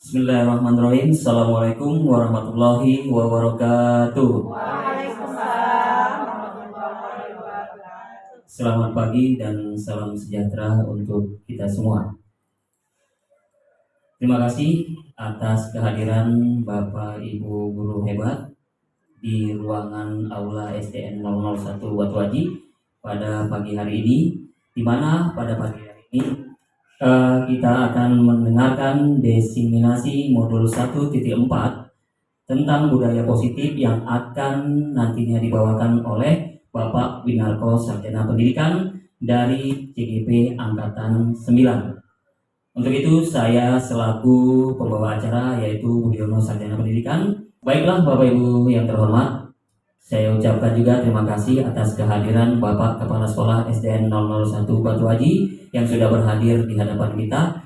Bismillahirrahmanirrahim. Assalamualaikum warahmatullahi wabarakatuh. Waalaikumsalam warahmatullahi wabarakatuh. Selamat pagi dan salam sejahtera untuk kita semua. Terima kasih atas kehadiran Bapak Ibu guru hebat di ruangan Aula SDN 001 Batu Haji pada pagi hari ini, di mana pada pagi hari ini kita akan mendengarkan diseminasi modul 1.4 tentang budaya positif yang akan nantinya dibawakan oleh Bapak Winarko Sarjana Pendidikan dari CGP Angkatan 9. Untuk itu saya selaku pembawa acara yaitu Budiono Sarjana Pendidikan. Baiklah Bapak Ibu yang terhormat, saya ucapkan juga terima kasih atas kehadiran Bapak Kepala Sekolah SDN 001 Batu Haji yang sudah berhadir di hadapan kita,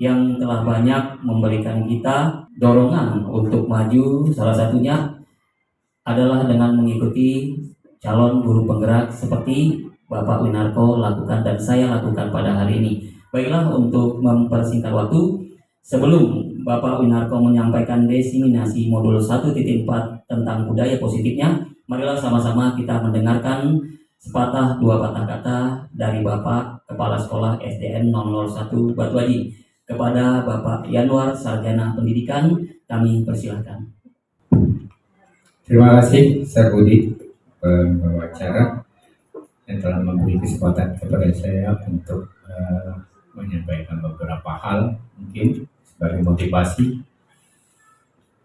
yang telah banyak memberikan kita dorongan untuk maju. Salah satunya adalah dengan mengikuti calon guru penggerak seperti Bapak Winarko lakukan dan saya lakukan pada hari ini. Baiklah, untuk mempersingkat waktu, sebelum Bapak Winarko menyampaikan diseminasi modul 1.4 tentang budaya positifnya, marilah sama-sama kita mendengarkan sepatah dua patah kata dari Bapak Kepala Sekolah SDN 001 Batu Haji. Kepada Bapak Yanwar Sarjana Pendidikan, kami persilahkan. Terima kasih Sir Budi, pembawa acara, yang telah memberi kesempatan kepada saya untuk menyampaikan beberapa hal mungkin sebagai motivasi.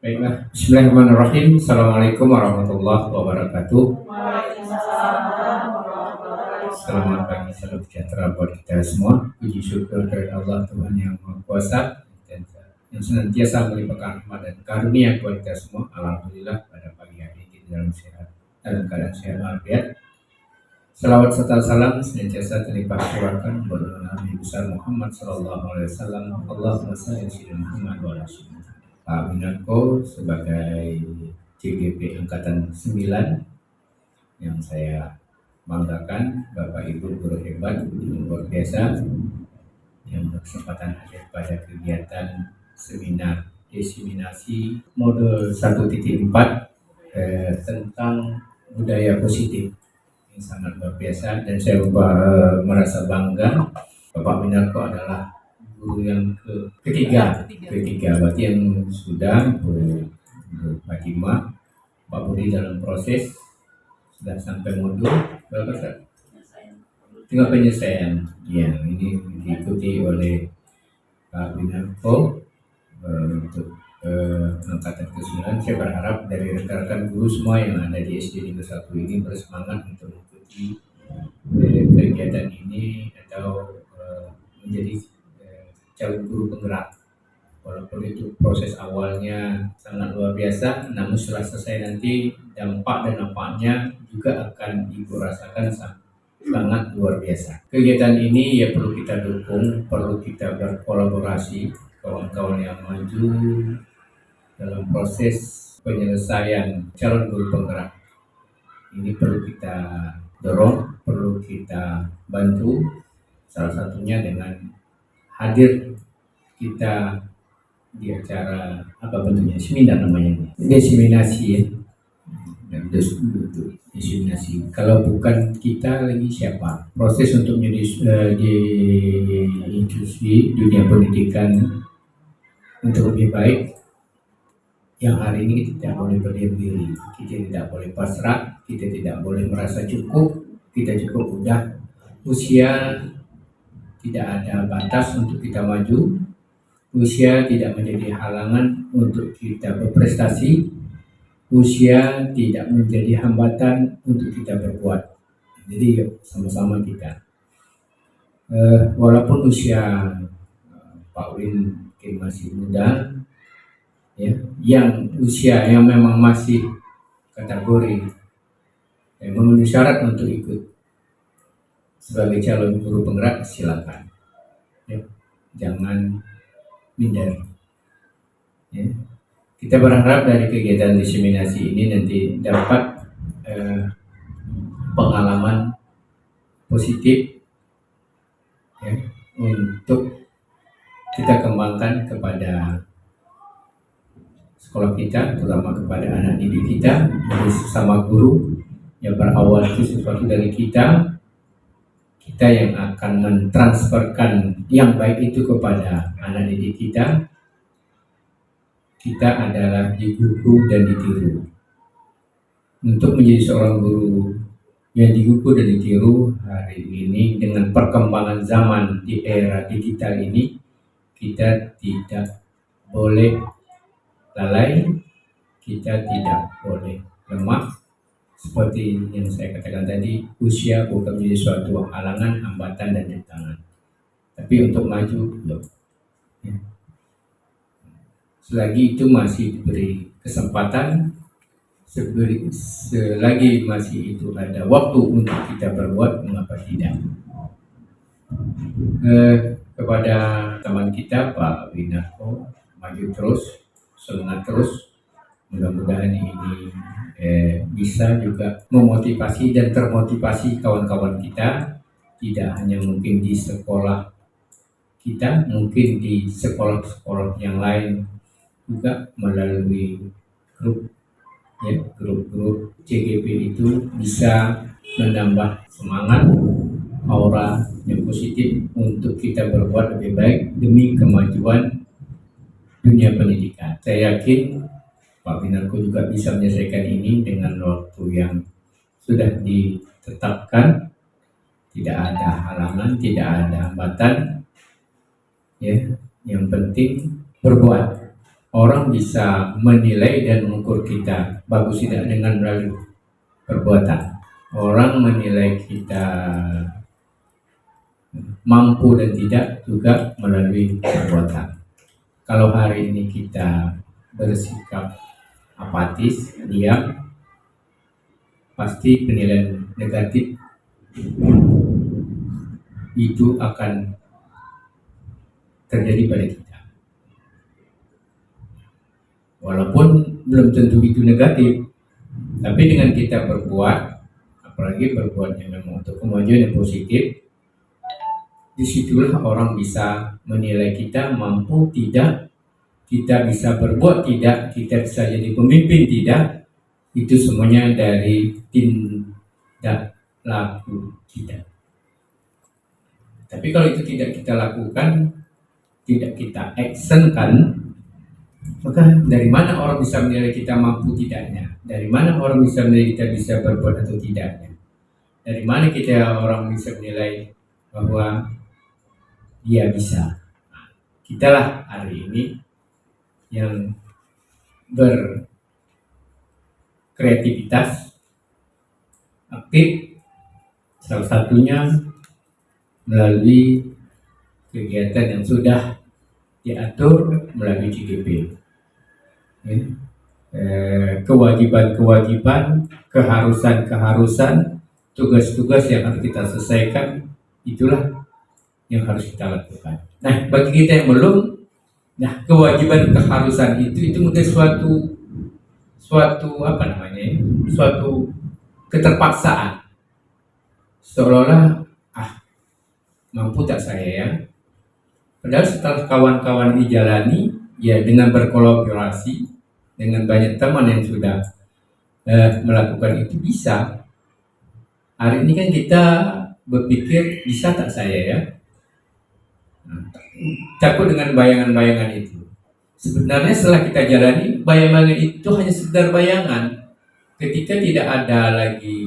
Baiklah, Bismillahirrahmanirrahim. Assalamualaikum warahmatullahi wabarakatuh. Waalaikumsalam warahmatullahi wabarakatuh. Selamat pagi, salam sejahtera buat kita semua. Puji syukur dari Allah Tuhan yang Maha Kuasa dan yang senantiasa melimpahkan rahmat dan karunia buat kita semua. Alhamdulillah pada pagi hari ini dalam keadaan sehat walafiat. Salawat serta salam senantiasa terlimpah curahkan buat Nabi besar Muhammad sallallahu alaihi wasallam. Allahumma shalli ala Muhammad wa ala alihi. Pak Winarko sebagai CGP Angkatan 9 yang saya banggakan, Bapak Ibu guru hebat yang luar biasa yang berkesempatan hadir pada kegiatan seminar diseminasi modul 1.4 tentang budaya positif yang sangat luar biasa, dan saya merasa bangga. Bapak Winarko adalah guru yang ketiga, berarti yang sudah Fatimah, Pak Budi dalam proses sudah sampai modul berapa Ustaz? Tinggal penyelesaian. Ya, ini diikuti oleh Pak Winarko untuk angkatan ke-9. Saya berharap dari rekan-rekan guru semua yang ada di SD Negeri 1 ini bersemangat untuk mengikuti kegiatan ini atau menjadi calon guru penggerak. Walaupun itu proses awalnya sangat luar biasa, namun setelah selesai nanti dampak dan nampaknya juga akan ibu rasakan sangat luar biasa. Kegiatan ini ya perlu kita dukung, perlu kita berkolaborasi kawan-kawan yang maju dalam proses penyelesaian calon guru penggerak. Ini perlu kita dorong, perlu kita bantu, salah satunya dengan hadir kita di acara apa bentuknya, seminar namanya, diseminasi ya. Diseminasi. Kalau bukan kita lagi siapa? Proses untuk menjadi di industri dunia pendidikan untuk lebih baik, yang hari ini kita tidak boleh berdiam diri, kita tidak boleh pasrah, kita tidak boleh merasa cukup, kita cukup udah. Usia tidak ada batas untuk kita maju, usia tidak menjadi halangan untuk kita berprestasi, usia tidak menjadi hambatan untuk kita berbuat. Jadi sama-sama kita, walaupun usia Pak Win mungkin masih muda, ya, yang usia yang memang masih kategori yang memenuhi syarat untuk ikut sebagai calon guru penggerak, silakan, ya, jangan minder. Ya. Kita berharap dari kegiatan diseminasi ini nanti dapat pengalaman positif, ya, untuk kita kembangkan kepada sekolah kita, terutama kepada anak didik kita, dari sesama guru. Yang berawal itu sesuatu dari kita yang akan mentransferkan yang baik itu kepada anak didik kita. Kita adalah digugu dan ditiru. Untuk menjadi seorang guru yang digugu dan ditiru hari ini dengan perkembangan zaman di era digital ini, kita tidak boleh lalai, kita tidak boleh lemah. Seperti yang saya katakan tadi, usia bukan menjadi suatu halangan, hambatan, dan rintangan. Tapi untuk maju, yuk. Selagi itu masih diberi kesempatan, selagi masih itu ada waktu untuk kita berbuat, mengapa tidak? Kepada teman kita Pak Winarko, maju terus, semangat terus. Mudah-mudahan ini bisa juga memotivasi dan termotivasi kawan-kawan kita, tidak hanya mungkin di sekolah kita, mungkin di sekolah-sekolah yang lain juga melalui grup CGP itu bisa menambah semangat, aura yang positif untuk kita berbuat lebih baik demi kemajuan dunia pendidikan. Saya yakin Pak Winarko juga bisa menyelesaikan ini dengan waktu yang sudah ditetapkan, tidak ada halangan, tidak ada hambatan. Ya, yang penting berbuat. Orang bisa menilai dan mengukur kita bagus tidak dengan melalui perbuatan. Orang menilai kita mampu dan tidak juga melalui perbuatan. Kalau hari ini kita bersikap apatis, diam, pasti penilaian negatif itu akan terjadi pada kita. Walaupun belum tentu itu negatif, tapi dengan kita berbuat, apalagi berbuat yang memang untuk kemajuan yang positif, disitulah orang bisa menilai kita mampu tidak, kita bisa berbuat tidak, kita bisa jadi pemimpin tidak. Itu semuanya dari tindak laku kita. Tapi kalau itu tidak kita lakukan, tidak kita actionkan, maka dari mana orang bisa menilai kita mampu tidaknya? Dari mana orang bisa menilai kita bisa berbuat atau tidaknya? Dari mana orang bisa menilai bahwa dia bisa? Kitalah hari ini yang berkreativitas, aktif, salah satunya melalui kegiatan yang sudah diatur melalui CGP. Kewajiban-kewajiban, keharusan-keharusan, tugas-tugas yang harus kita selesaikan, itulah yang harus kita lakukan. Nah, bagi kita yang belum, nah kewajiban keharusan itu mungkin suatu keterpaksaan, seolah-olah mampu tak saya ya. Padahal setelah kawan-kawan dijalani, ya dengan berkolaborasi dengan banyak teman yang sudah melakukan itu bisa. Hari ini kan kita berpikir bisa tak saya ya, takut dengan bayangan-bayangan itu. Sebenarnya setelah kita jalani, bayangan itu hanya sekedar bayangan. Ketika tidak ada lagi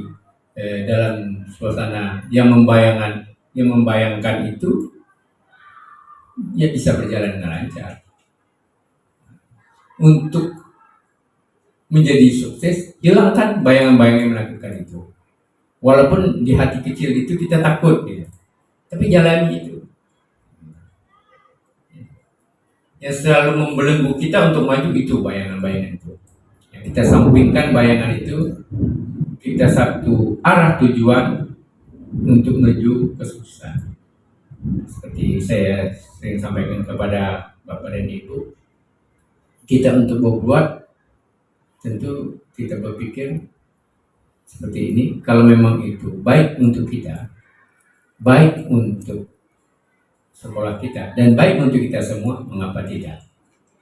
dalam suasana yang membayangkan itu, ya bisa berjalan dengan lancar. Untuk menjadi sukses, hilangkan bayangan-bayangan yang melakukan itu. Walaupun di hati kecil itu kita takut, gitu. Tapi jalani itu. Yang selalu membelenggu kita untuk maju itu bayangan-bayangan itu. Yang kita sampingkan bayangan itu, kita satu arah tujuan untuk menuju kesuksesan. Seperti saya sering sampaikan kepada Bapak dan Ibu, kita untuk berbuat tentu kita berpikir seperti ini. Kalau memang itu baik untuk kita, baik untuk sekolah kita, dan baik untuk kita semua, mengapa tidak?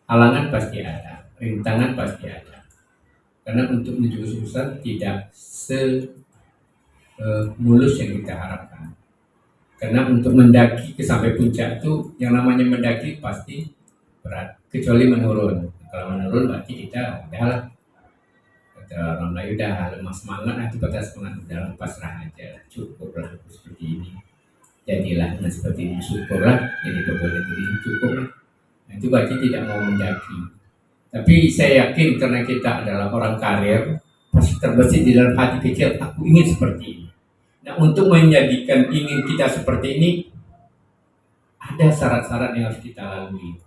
Halangan pasti ada, rintangan pasti ada. Karena untuk menuju kesuksesan tidak mulus yang kita harapkan. Karena untuk mendaki ke sampai puncak itu yang namanya mendaki pasti berat, kecuali menurun. Kalau menurun berarti kita udahlah, kata orang lain udah lemah semangat, nanti patah semangat, udah pasrah aja, cukuplah seperti ini. Jadilah seperti ini, syukurlah jadi pegawai negeri, cukuplah. Nah, itu berarti tidak mau mendaki. Tapi saya yakin karena kita adalah orang karir, pasti terbesit di dalam hati kecil, aku ingin seperti ini. Nah, untuk menjadikan ingin kita seperti ini, ada syarat-syarat yang harus kita lalui.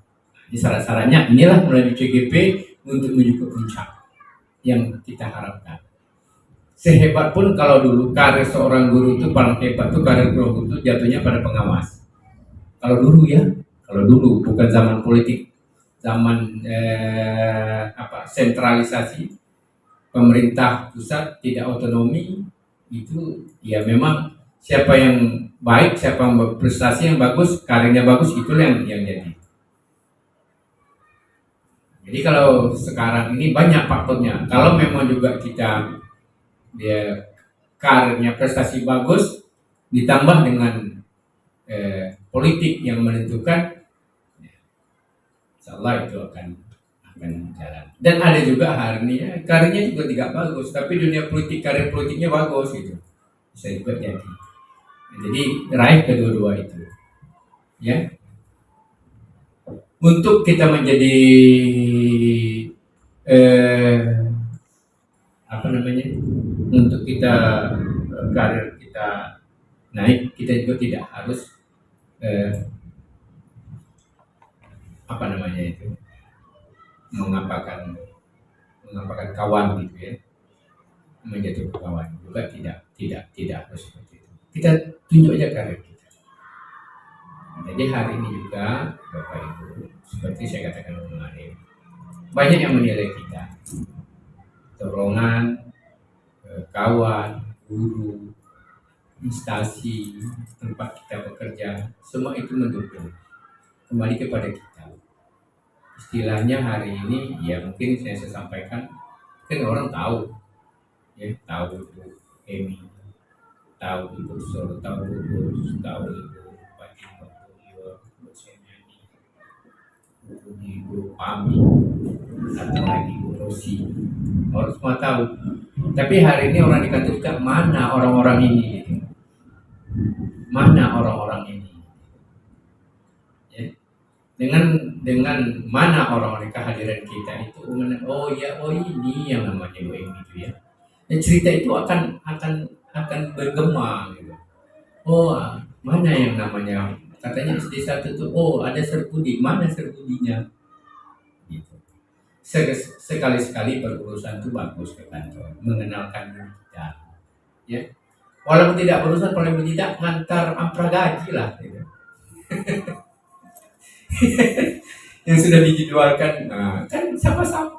Di syarat-syaratnya inilah melalui CGP untuk menuju ke puncak yang kita harapkan. Sehebat pun kalau dulu karir seorang guru itu paling hebat tuh karir guru itu jatuhnya pada pengawas. Kalau dulu ya, kalau dulu bukan zaman politik, zaman sentralisasi, pemerintah pusat tidak otonomi, itu ya memang siapa yang baik, siapa yang berprestasi yang bagus, karirnya bagus, itulah yang jadi. Jadi kalau sekarang ini banyak faktornya. Kalau memang juga kita dia karirnya prestasi bagus ditambah dengan politik yang menentukan, insya Allah itu akan jalan. Dan ada juga hari ini karirnya juga tidak bagus, tapi dunia politik karir politiknya bagus gitu, bisa juga jadi. Jadi raih kedua-dua itu, ya. Untuk kita menjadi untuk kita karir kita naik, kita juga tidak harus mengapakan kawan gitu ya, menjadi kawan juga tidak harus seperti itu. Kita tunjuk aja karir kita. Jadi hari ini juga Bapak Ibu, seperti saya katakan kemarin, banyak yang menilai kita, dorongan, kawan, guru, instansi, tempat kita bekerja, semua itu mendukung. Kembali kepada kita. Istilahnya hari ini, ya mungkin saya sampaikan, kan orang tahu, ya tahu itu Emi, tahu itu Sur, tahu itu Ibu Pami, atau lagi Ibu Rosi, orang semua tahu. Tapi hari ini orang dikatakan mana orang-orang ini, mana orang-orang ini, ya. Dengan mana orang-orang kehadiran kita itu, oh ini yang namanya WM itu ya. Dan cerita itu akan bergema gitu. Oh mana yang namanya, katanya SD1 itu, oh ada Serbudi, mana Serbudinya gitu. Sekali-sekali berurusan itu bagus ke kantor, mengenalkan kita, ya. Walaupun tidak berurusan, paling tidak ngantar ampra gaji lah gitu. Yang sudah dijadwalkan, nah, kan sama-sama.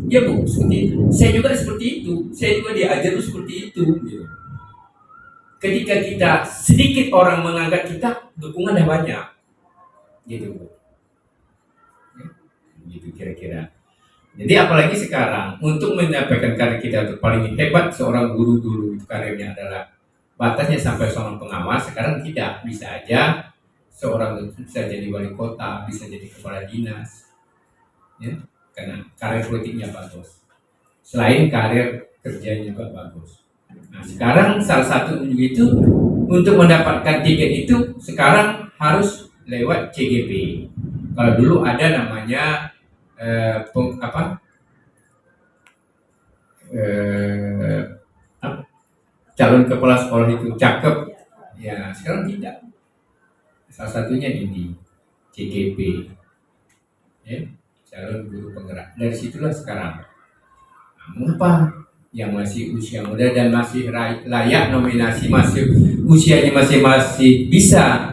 Ya Bu, seperti itu. Saya juga seperti itu. Saya juga diajar seperti itu gitu. Ketika kita sedikit orang menganggap kita, dukungan dah banyak gitu, ya, gitu kira-kira. Jadi apalagi sekarang untuk menyampaikan karir kita itu paling hebat, seorang guru dulu itu karirnya adalah batasnya sampai seorang pengawas. Sekarang tidak, bisa aja seorang itu bisa jadi wali kota, bisa jadi kepala dinas, ya, karena karir politiknya bagus. Selain karir kerjanya juga bagus. Nah sekarang salah satu itu untuk mendapatkan tiket itu sekarang harus lewat CGP. Kalau dulu ada namanya calon kepala sekolah itu cakep, ya sekarang tidak. Salah satunya ini CGP, ya, calon guru penggerak. Dari situlah sekarang apa yang masih usia muda dan masih layak nominasi, masih usianya masih bisa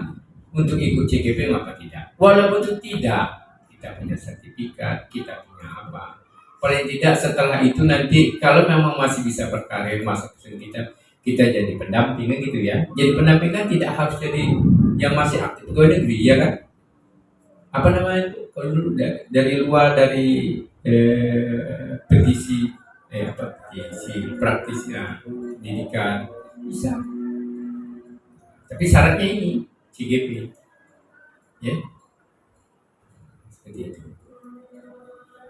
untuk ikut CGP, maka tidak. Walaupun itu tidak, kita punya sertifikat, kita punya apa. Paling tidak setelah itu nanti kalau memang masih bisa berkarir, masa kita jadi pendamping gitu ya. Jadi pendamping kan tidak harus jadi yang masih aktif pegawai negeri, ya kan? Apa namanya itu? Kalau dulu dari luar, dari petisi petisi praktis pendidikan bisa, tapi syaratnya ini CGP ya, seperti itu.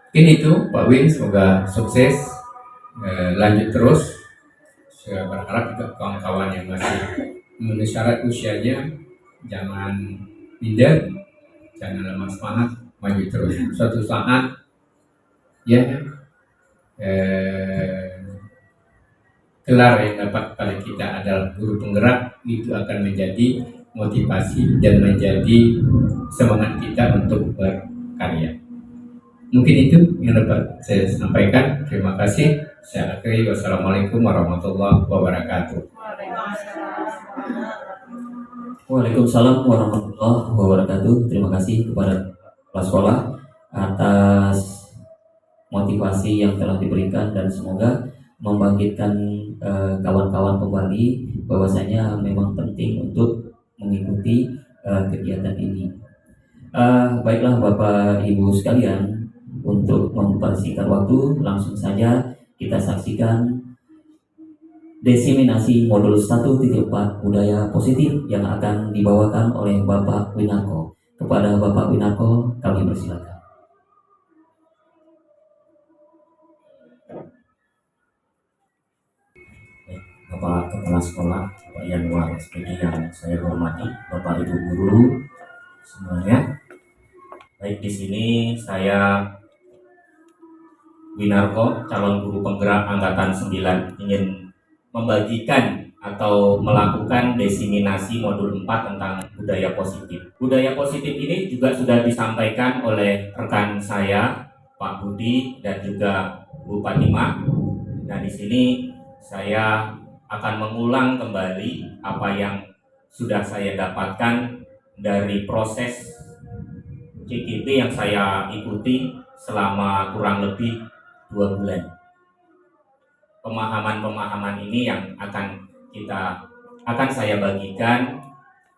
Mungkin itu Pak Win, semoga sukses, lanjut terus. Saya berharap juga kawan-kawan yang masih memenuhi syarat usianya jangan minder, jangan lemah semangat, maju terus. Suatu saat ya gelar yang dapat pada kita adalah guru penggerak, itu akan menjadi motivasi dan menjadi semangat kita untuk berkarya. Mungkin itu yang dapat saya sampaikan. Terima kasih. Saya akhiri. Wassalamualaikum warahmatullahi wabarakatuh. Waalaikumsalam warahmatullahi wabarakatuh. Terima kasih kepada kepala sekolah atas motivasi yang telah diberikan dan semoga membangkitkan kawan-kawan kembali bahwasanya memang penting untuk mengikuti kegiatan ini. Baiklah Bapak Ibu sekalian, untuk mempersingkat waktu langsung saja kita saksikan desiminasi modul 1.4 budaya positif yang akan dibawakan oleh Bapak Winarko. Kepada Bapak Winarko kami persilakan. Bapak Kepala Sekolah, Bapak Yanwar SPD yang saya hormati, Bapak Ibu Guru semuanya. Baik, di sini saya Winarko, calon guru penggerak angkatan 9, ingin membagikan atau melakukan desiminasi modul 4 tentang budaya positif. Budaya positif ini juga sudah disampaikan oleh rekan saya, Pak Budi dan juga Bu Fatimah. Nah, di sini saya akan mengulang kembali apa yang sudah saya dapatkan dari proses CGP yang saya ikuti selama kurang lebih 2 bulan. Pemahaman-pemahaman ini yang akan saya bagikan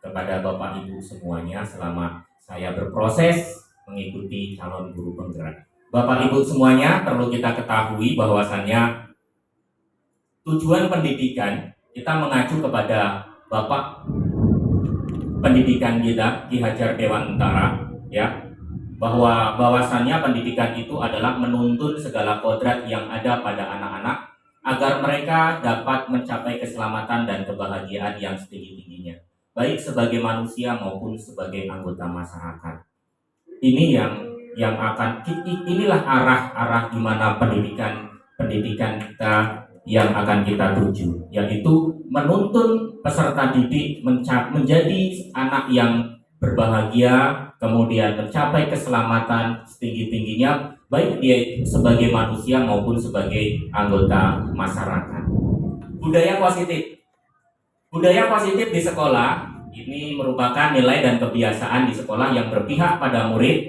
kepada Bapak Ibu semuanya selama saya berproses mengikuti calon guru penggerak. Bapak Ibu semuanya, perlu kita ketahui bahwasannya tujuan pendidikan kita mengacu kepada Bapak pendidikan kita Ki Hajar Dewantara, ya, bahwasannya pendidikan itu adalah menuntun segala kodrat yang ada pada anak-anak agar mereka dapat mencapai keselamatan dan kebahagiaan yang setinggi-tingginya, baik sebagai manusia maupun sebagai anggota masyarakat. Inilah arah di mana pendidikan kita yang akan kita tuju, yaitu menuntun peserta didik menjadi anak yang berbahagia, kemudian mencapai keselamatan setinggi-tingginya, baik dia sebagai manusia maupun sebagai anggota masyarakat. Budaya positif di sekolah ini merupakan nilai dan kebiasaan di sekolah yang berpihak pada murid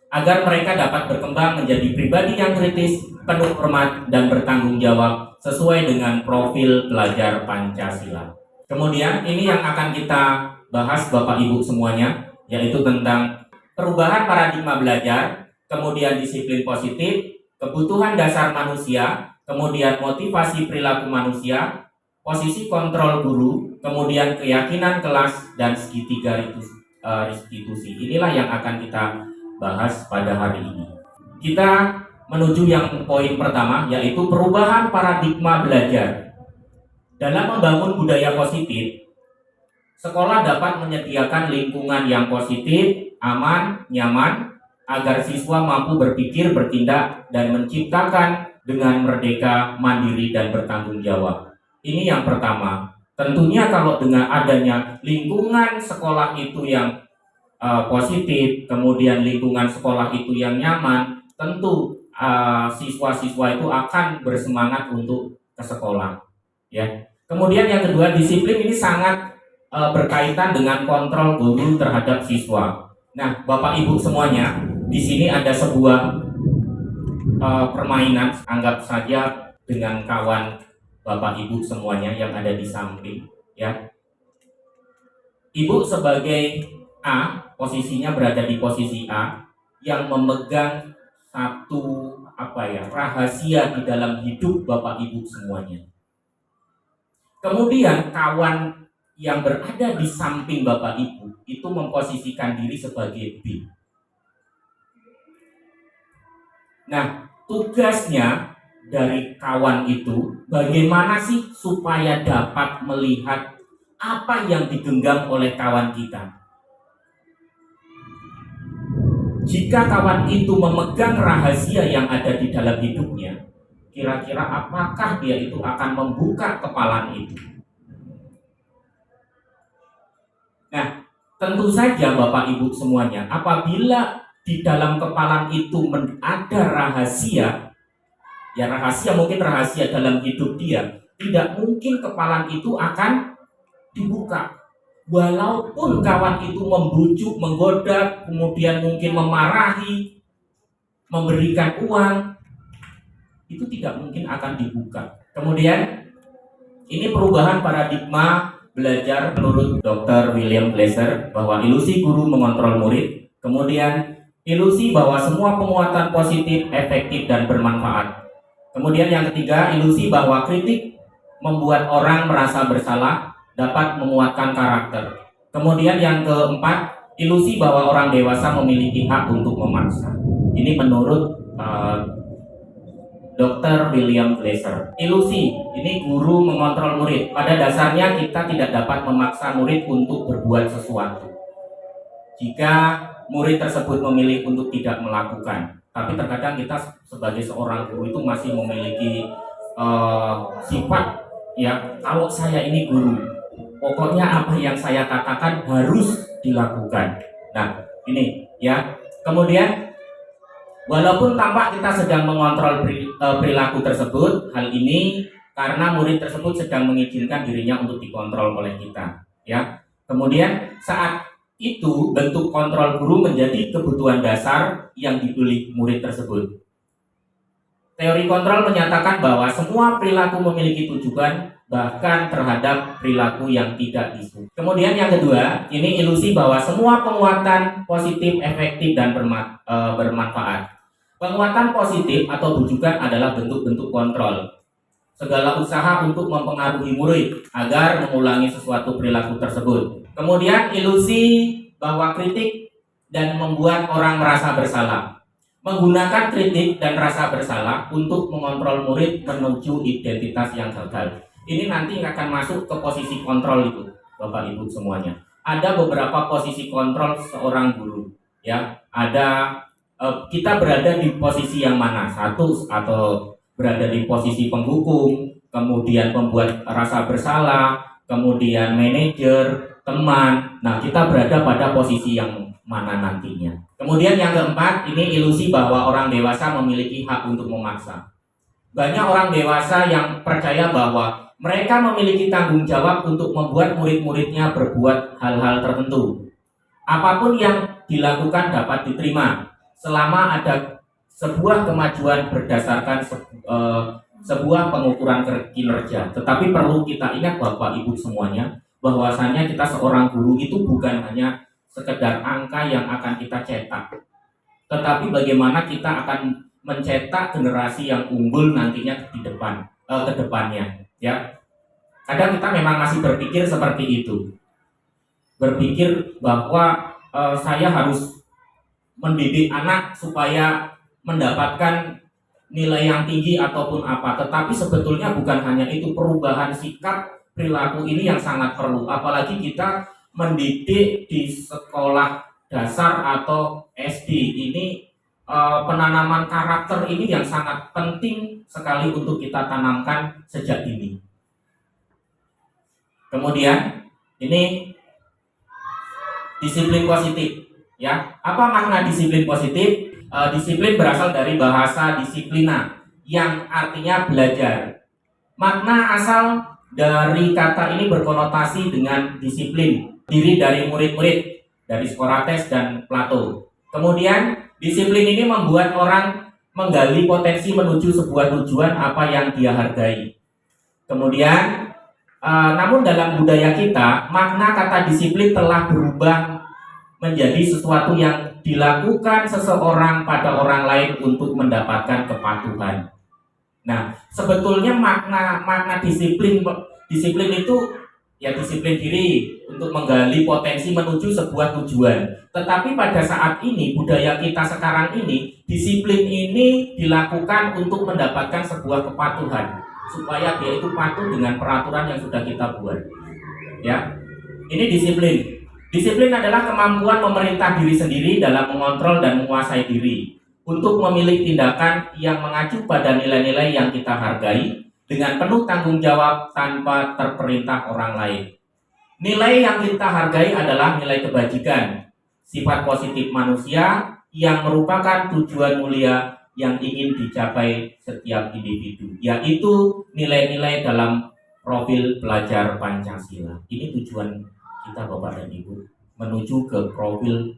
agar mereka dapat berkembang menjadi pribadi yang kritis, penuh hormat dan bertanggung jawab sesuai dengan profil pelajar Pancasila. Kemudian ini yang akan kita bahas Bapak Ibu semuanya, yaitu tentang perubahan paradigma belajar, kemudian disiplin positif, kebutuhan dasar manusia, kemudian motivasi perilaku manusia, posisi kontrol guru, kemudian keyakinan kelas, dan segitiga restitusi. Inilah yang akan kita bahas pada hari ini. Kita menuju yang poin pertama, yaitu perubahan paradigma belajar. Dalam membangun budaya positif, sekolah dapat menyediakan lingkungan yang positif, aman, nyaman, agar siswa mampu berpikir, bertindak, dan menciptakan dengan merdeka, mandiri, dan bertanggung jawab. Ini yang pertama. Tentunya kalau dengan adanya lingkungan sekolah itu yang positif, kemudian lingkungan sekolah itu yang nyaman, tentu siswa-siswa itu akan bersemangat untuk ke sekolah. Ya. Kemudian yang kedua, disiplin ini sangat berkaitan dengan kontrol guru terhadap siswa. Nah, Bapak Ibu semuanya, di sini ada sebuah permainan, anggap saja dengan kawan Bapak Ibu semuanya yang ada di samping, ya. Ibu sebagai A, posisinya berada di posisi A, yang memegang satu rahasia di dalam hidup Bapak Ibu semuanya. Kemudian kawan yang berada di samping Bapak Ibu itu memposisikan diri sebagai B. Nah, tugasnya dari kawan itu bagaimana sih supaya dapat melihat apa yang digenggam oleh kawan kita. Jika kawan itu memegang rahasia yang ada di dalam hidupnya, kira-kira apakah dia itu akan membuka kepalan itu? Nah, tentu saja Bapak Ibu semuanya, apabila di dalam kepalan itu ada rahasia, ya rahasia mungkin rahasia dalam hidup dia, tidak mungkin kepalan itu akan dibuka. Walaupun kawan itu membujuk, menggoda, kemudian mungkin memarahi, memberikan uang, itu tidak mungkin akan dibuka. Kemudian ini perubahan paradigma belajar menurut Dr. William Glasser bahwa ilusi guru mengontrol murid. Kemudian ilusi bahwa semua penguatan positif, efektif, dan bermanfaat. Kemudian yang ketiga, ilusi bahwa kritik membuat orang merasa bersalah, dapat menguatkan karakter. Kemudian yang keempat, ilusi bahwa orang dewasa memiliki hak untuk memaksa. Ini menurut Dr. William Glasser. Ilusi, ini guru mengontrol murid. Pada dasarnya kita tidak dapat memaksa murid untuk berbuat sesuatu. Jika murid tersebut memilih untuk tidak melakukan, tapi terkadang kita sebagai seorang guru itu masih memiliki sifat, ya kalau saya ini guru, pokoknya apa yang saya katakan harus dilakukan. Nah, ini ya. Kemudian walaupun tampak kita sedang mengontrol perilaku tersebut, hal ini karena murid tersebut sedang mengizinkan dirinya untuk dikontrol oleh kita, ya. Kemudian saat itu bentuk kontrol guru menjadi kebutuhan dasar yang dipilih murid tersebut. Teori kontrol menyatakan bahwa semua perilaku memiliki tujuan, bahkan terhadap perilaku yang tidak disukai. Kemudian yang kedua, ini ilusi bahwa semua penguatan positif, efektif, dan bermanfaat. Penguatan positif atau bujukan adalah bentuk-bentuk kontrol. Segala usaha untuk mempengaruhi murid agar mengulangi sesuatu perilaku tersebut. Kemudian ilusi bahwa kritik dan membuat orang merasa bersalah. Menggunakan kritik dan rasa bersalah untuk mengontrol murid menuju identitas yang gagal. Ini nanti akan masuk ke posisi kontrol itu, Bapak Ibu semuanya. Ada beberapa posisi kontrol seorang guru, ya. Ada kita berada di posisi yang mana? Satu, atau berada di posisi penghukum, kemudian pembuat rasa bersalah, kemudian manajer, teman. Nah, kita berada pada posisi yang mana nantinya. Kemudian yang keempat, ini ilusi bahwa orang dewasa memiliki hak untuk memaksa. Banyak orang dewasa yang percaya bahwa mereka memiliki tanggung jawab untuk membuat murid-muridnya berbuat hal-hal tertentu. Apapun yang dilakukan dapat diterima selama ada sebuah kemajuan berdasarkan sebuah pengukuran kinerja. Tetapi perlu kita ingat Bapak Ibu semuanya, bahwasanya kita seorang guru itu bukan hanya sekedar angka yang akan kita cetak, tetapi bagaimana kita akan mencetak generasi yang unggul nantinya di depan, ke depannya, ya. Kadang kita memang masih berpikir seperti itu, berpikir bahwa saya harus mendidik anak supaya mendapatkan nilai yang tinggi ataupun apa, tetapi sebetulnya bukan hanya itu. Perubahan sikap perilaku ini yang sangat perlu, apalagi kita mendidik di sekolah dasar atau SD ini. Penanaman karakter ini yang sangat penting sekali untuk kita tanamkan sejak dini. Kemudian ini disiplin positif, ya. Apa makna disiplin positif? Disiplin berasal dari bahasa disiplina yang artinya belajar. Makna asal dari kata ini berkonotasi dengan disiplin, diri dari murid-murid dari Socrates dan Plato. Kemudian disiplin ini membuat orang menggali potensi menuju sebuah tujuan apa yang dia hargai. Kemudian namun dalam budaya kita, makna kata disiplin telah berubah menjadi sesuatu yang dilakukan seseorang pada orang lain untuk mendapatkan kepatuhan. Nah, sebetulnya makna disiplin itu ya disiplin diri untuk menggali potensi menuju sebuah tujuan. Tetapi pada saat ini, budaya kita sekarang ini, disiplin ini dilakukan untuk mendapatkan sebuah kepatuhan, supaya dia itu patuh dengan peraturan yang sudah kita buat. Ya, ini disiplin. Disiplin adalah kemampuan memerintah diri sendiri dalam mengontrol dan menguasai diri, untuk memilih tindakan yang mengacu pada nilai-nilai yang kita hargai, dengan penuh tanggung jawab tanpa terperintah orang lain. Nilai yang kita hargai adalah nilai kebajikan, sifat positif manusia yang merupakan tujuan mulia yang ingin dicapai setiap individu, yaitu nilai-nilai dalam profil pelajar Pancasila. Ini tujuan kita Bapak dan Ibu, menuju ke profil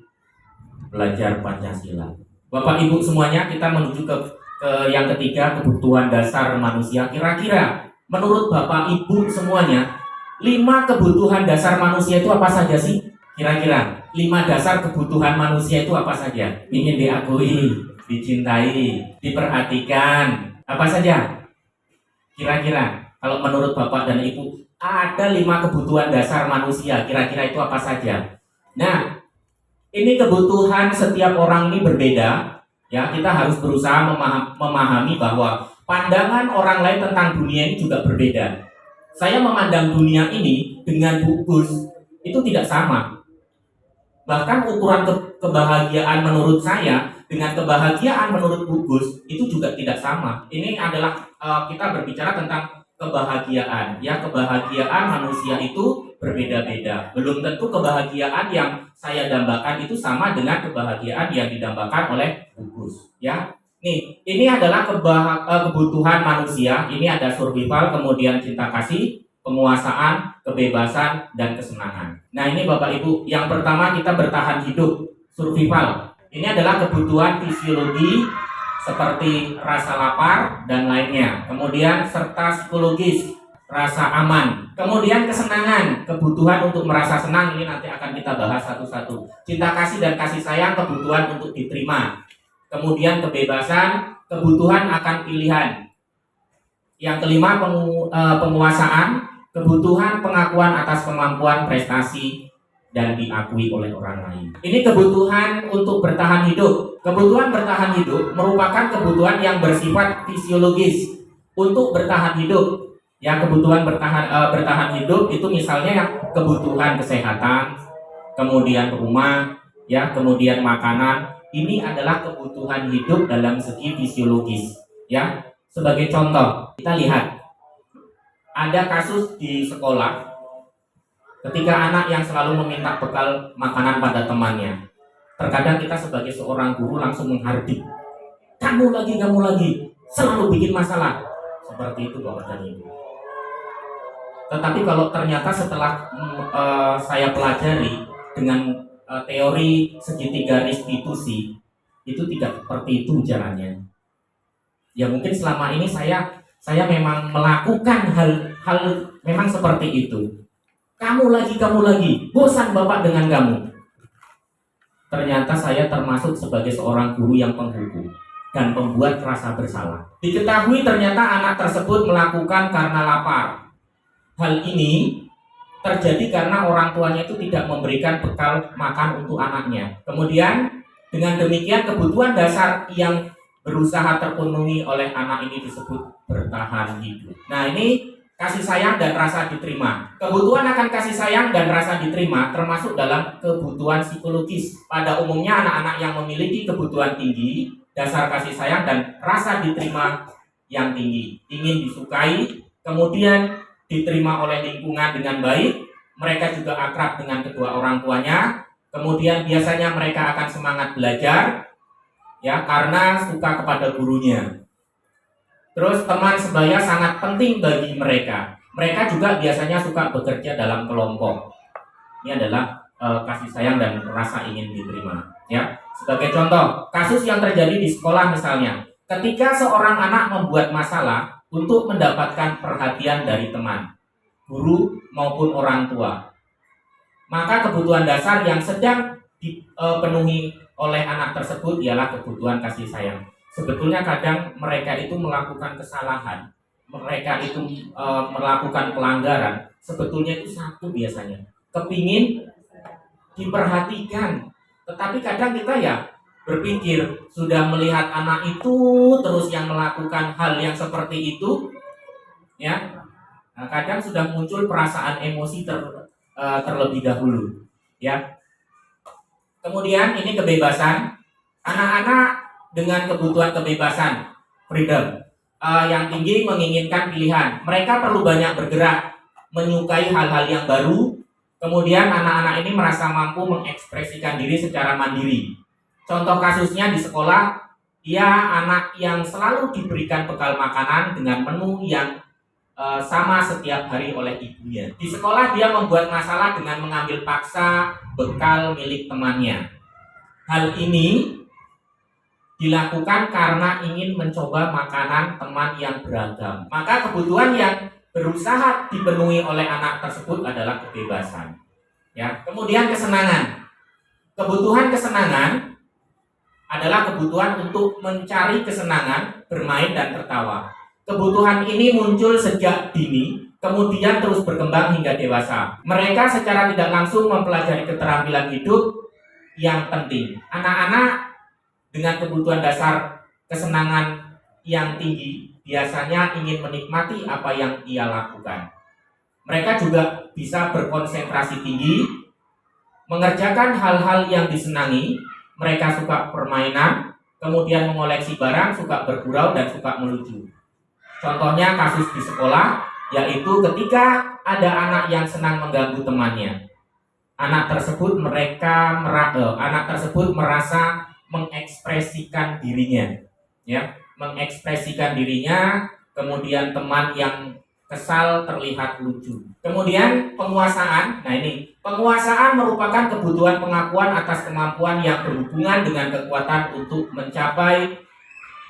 pelajar Pancasila. Bapak Ibu semuanya, kita menuju ke yang ketiga, kebutuhan dasar manusia. Kira-kira menurut Bapak Ibu semuanya, 5 kebutuhan dasar manusia itu apa saja sih? Kira-kira 5 dasar kebutuhan manusia itu apa saja? Ingin diakui, dicintai, diperhatikan, apa saja? Kira-kira kalau menurut Bapak dan Ibu ada 5 kebutuhan dasar manusia, kira-kira itu apa saja? Nah, ini kebutuhan setiap orang ini berbeda. Ya, kita harus berusaha memahami bahwa pandangan orang lain tentang dunia ini juga berbeda. Saya memandang dunia ini dengan Bu Gus itu tidak sama. Bahkan ukuran kebahagiaan menurut saya dengan kebahagiaan menurut Bu Gus itu juga tidak sama. Ini adalah kita berbicara tentang kebahagiaan. Ya, kebahagiaan manusia itu berbeda-beda. Belum tentu kebahagiaan yang saya dambakan itu sama dengan kebahagiaan yang didambakan oleh Bu Gus. Ya, nih ini adalah kebutuhan manusia. Ini ada survival, kemudian cinta kasih, penguasaan, kebebasan, dan kesenangan. Nah, ini Bapak Ibu, yang pertama kita bertahan hidup, survival. Ini adalah kebutuhan fisiologi seperti rasa lapar dan lainnya. Kemudian serta psikologis, rasa aman. Kemudian kesenangan, kebutuhan untuk merasa senang, ini nanti akan kita bahas satu-satu. Cinta kasih dan kasih sayang, kebutuhan untuk diterima. Kemudian kebebasan, kebutuhan akan pilihan. Yang kelima, penguasaan, kebutuhan pengakuan atas kemampuan prestasi dan diakui oleh orang lain. Ini kebutuhan untuk bertahan hidup. Kebutuhan bertahan hidup merupakan kebutuhan yang bersifat fisiologis untuk bertahan hidup. Ya, kebutuhan bertahan hidup itu misalnya yang kebutuhan kesehatan, kemudian rumah, ya, kemudian makanan. Ini adalah kebutuhan hidup dalam segi fisiologis. Ya, sebagai contoh, kita lihat ada kasus di sekolah ketika anak yang selalu meminta bekal makanan pada temannya. Terkadang kita sebagai seorang guru langsung menghardik, kamu lagi, selalu bikin masalah. Seperti itu Bapak dan Ibu. Tetapi kalau ternyata setelah saya pelajari dengan teori segitiga restitusi, itu tidak seperti itu jalannya. Ya mungkin selama ini saya memang melakukan hal memang seperti itu. Kamu lagi, bosan Bapak dengan kamu. Ternyata saya termasuk sebagai seorang guru yang penghukum dan pembuat rasa bersalah. Diketahui ternyata anak tersebut melakukan karena lapar. Hal ini terjadi karena orang tuanya itu tidak memberikan bekal makan untuk anaknya. Kemudian dengan demikian kebutuhan dasar yang berusaha terpenuhi oleh anak ini disebut bertahan hidup. Nah, ini kasih sayang dan rasa diterima. Kebutuhan akan kasih sayang dan rasa diterima termasuk dalam kebutuhan psikologis. Pada umumnya anak-anak yang memiliki kebutuhan tinggi, dasar kasih sayang dan rasa diterima yang tinggi, ingin disukai, kemudian diterima oleh lingkungan dengan baik, mereka juga akrab dengan kedua orang tuanya, kemudian biasanya mereka akan semangat belajar, ya, karena suka kepada gurunya. Terus teman sebaya sangat penting bagi mereka. Mereka juga biasanya suka bekerja dalam kelompok. Ini adalah kasih sayang dan rasa ingin diterima. Ya, sebagai contoh, kasus yang terjadi di sekolah misalnya, ketika seorang anak membuat masalah untuk mendapatkan perhatian dari teman, guru maupun orang tua, maka kebutuhan dasar yang sedang dipenuhi oleh anak tersebut ialah kebutuhan kasih sayang. sebetulnya kadang mereka itu melakukan kesalahan, mereka itu melakukan pelanggaran, sebetulnya itu satu biasanya, kepingin diperhatikan. Tetapi kadang kita ya berpikir, sudah melihat anak itu terus yang melakukan hal yang seperti itu, ya, nah, kadang sudah muncul perasaan emosi terlebih dahulu, ya. Kemudian ini kebebasan, anak-anak dengan kebutuhan kebebasan, freedom, yang tinggi menginginkan pilihan. Mereka perlu banyak bergerak, menyukai hal-hal yang baru. Kemudian anak-anak ini merasa mampu mengekspresikan diri secara mandiri. Contoh kasusnya di sekolah, ia anak yang selalu diberikan bekal makanan dengan menu yang sama setiap hari oleh ibunya. Di sekolah dia membuat masalah dengan mengambil paksa bekal milik temannya. Hal ini dilakukan karena ingin mencoba makanan teman yang beragam. Maka kebutuhan yang berusaha dipenuhi oleh anak tersebut adalah kebebasan. Ya, kemudian kesenangan. Kebutuhan kesenangan adalah kebutuhan untuk mencari kesenangan, bermain dan tertawa. Kebutuhan ini muncul sejak dini, kemudian terus berkembang hingga dewasa. Mereka secara tidak langsung mempelajari keterampilan hidup yang penting. Anak-anak dengan kebutuhan dasar kesenangan yang tinggi biasanya ingin menikmati apa yang ia lakukan. Mereka juga bisa berkonsentrasi tinggi, mengerjakan hal-hal yang disenangi. Mereka suka permainan, kemudian mengoleksi barang, suka bergurau dan suka melucu. Contohnya kasus di sekolah, yaitu ketika ada anak yang senang mengganggu temannya. Anak tersebut merasa mengekspresikan dirinya, ya, mengekspresikan dirinya. Kemudian teman yang kesal terlihat lucu. Kemudian penguasaan. Nah ini, penguasaan merupakan kebutuhan pengakuan atas kemampuan yang berhubungan dengan kekuatan untuk mencapai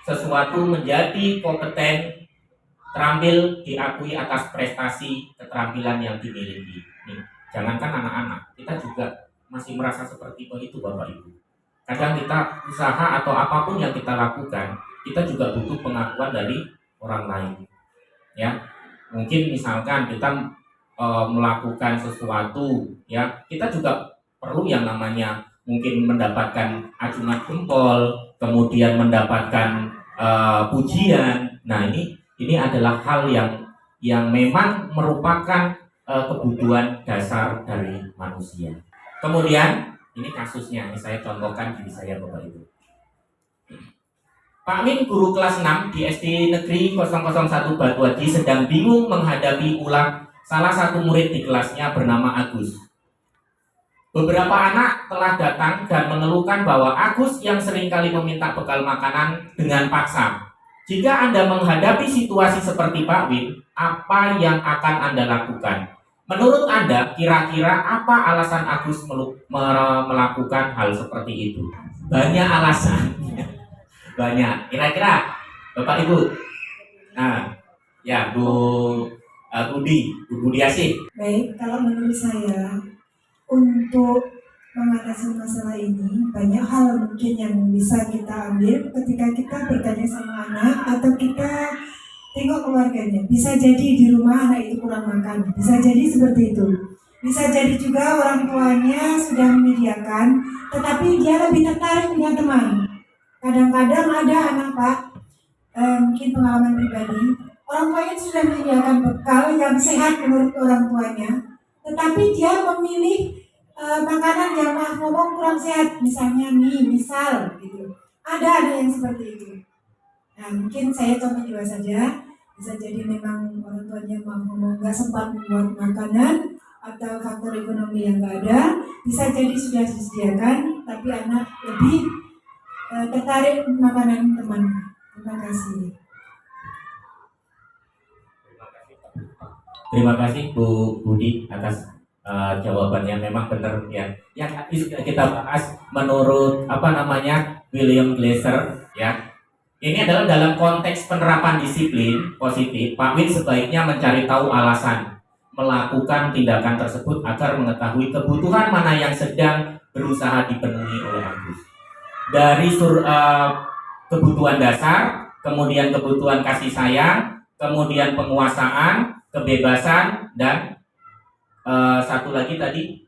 sesuatu, menjadi kompeten, terampil, diakui atas prestasi keterampilan yang dimiliki. Nih, jangankan anak-anak, kita juga masih merasa seperti itu, Bapak Ibu. Kadang kita usaha atau apapun yang kita lakukan, kita juga butuh pengakuan dari orang lain. Ya, mungkin misalkan kita melakukan sesuatu, ya, kita juga perlu yang namanya mungkin mendapatkan acungan jempol, kemudian mendapatkan pujian. Nah ini adalah hal yang memang merupakan kebutuhan dasar dari manusia. Kemudian ini kasusnya, ini saya contohkan diri saya, Bapak Ibu. Pak Min, guru kelas 6 di SD Negeri 001 Batuaji, sedang bingung menghadapi ulang salah satu murid di kelasnya bernama Agus. Beberapa anak telah datang dan mengeluhkan bahwa Agus yang seringkali meminta bekal makanan dengan paksa. Jika Anda menghadapi situasi seperti Pak Win, apa yang akan Anda lakukan? Menurut Anda, kira-kira apa alasan Agus melakukan hal seperti itu? Banyak alasan. Banyak. Kira-kira, Bapak Ibu. Nah, ya Bu Budiasih. Baik, kalau menurut saya untuk mengatasi masalah ini banyak hal mungkin yang bisa kita ambil ketika kita bertanya sama anak atau kita tengok keluarganya. Bisa jadi di rumah anak itu kurang makan, bisa jadi seperti itu. Bisa jadi juga orang tuanya sudah menyediakan, tetapi dia lebih tertarik dengan teman. Kadang-kadang ada anak Pak, mungkin pengalaman pribadi, orang tuanya sudah menyediakan bekal yang sehat menurut orang tuanya, tetapi dia memilih makanan yang ngomong kurang sehat, misalnya mie, misal gitu. Ada yang seperti itu. Nah, mungkin saya contoh juga saja, bisa jadi memang orang tuanya ngomong nggak sempat membuat makanan atau faktor ekonomi yang nggak ada, bisa jadi sudah disediakan, tapi anak lebih tertarik makanan teman. Terima kasih. Terima kasih Bu Budi atas jawabannya. Memang benar ya. Yang kita bahas menurut William Glasser ya. Ini adalah dalam konteks penerapan disiplin positif, Pak Win sebaiknya mencari tahu alasan melakukan tindakan tersebut agar mengetahui kebutuhan mana yang sedang berusaha dipenuhi oleh Agus. Dari kebutuhan dasar, kemudian kebutuhan kasih sayang, kemudian penguasaan, kebebasan, dan satu lagi tadi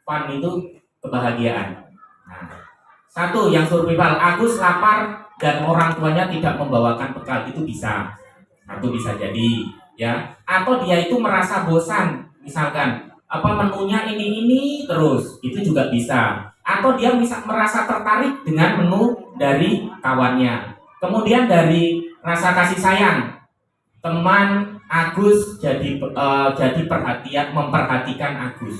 fun itu kebahagiaan. Nah, satu yang survival, Agus lapar dan orang tuanya tidak membawakan bekal, itu bisa. Satu bisa jadi, ya. Atau dia itu merasa bosan, misalkan menunya ini terus, itu juga bisa. Atau dia bisa merasa tertarik dengan menu dari kawannya. Kemudian dari rasa kasih sayang, teman Agus jadi memperhatikan Agus.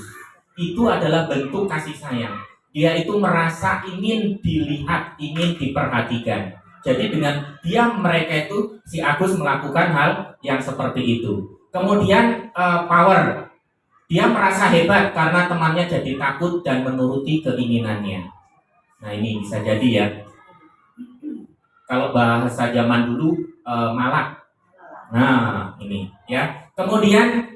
Itu adalah bentuk kasih sayang. Dia itu merasa ingin dilihat, ingin diperhatikan. Jadi dengan mereka itu, si Agus melakukan hal yang seperti itu. Kemudian power, dia merasa hebat karena temannya jadi takut dan menuruti keinginannya. Nah ini bisa jadi ya. Kalau bahasa zaman dulu malak. Nah ini ya. Kemudian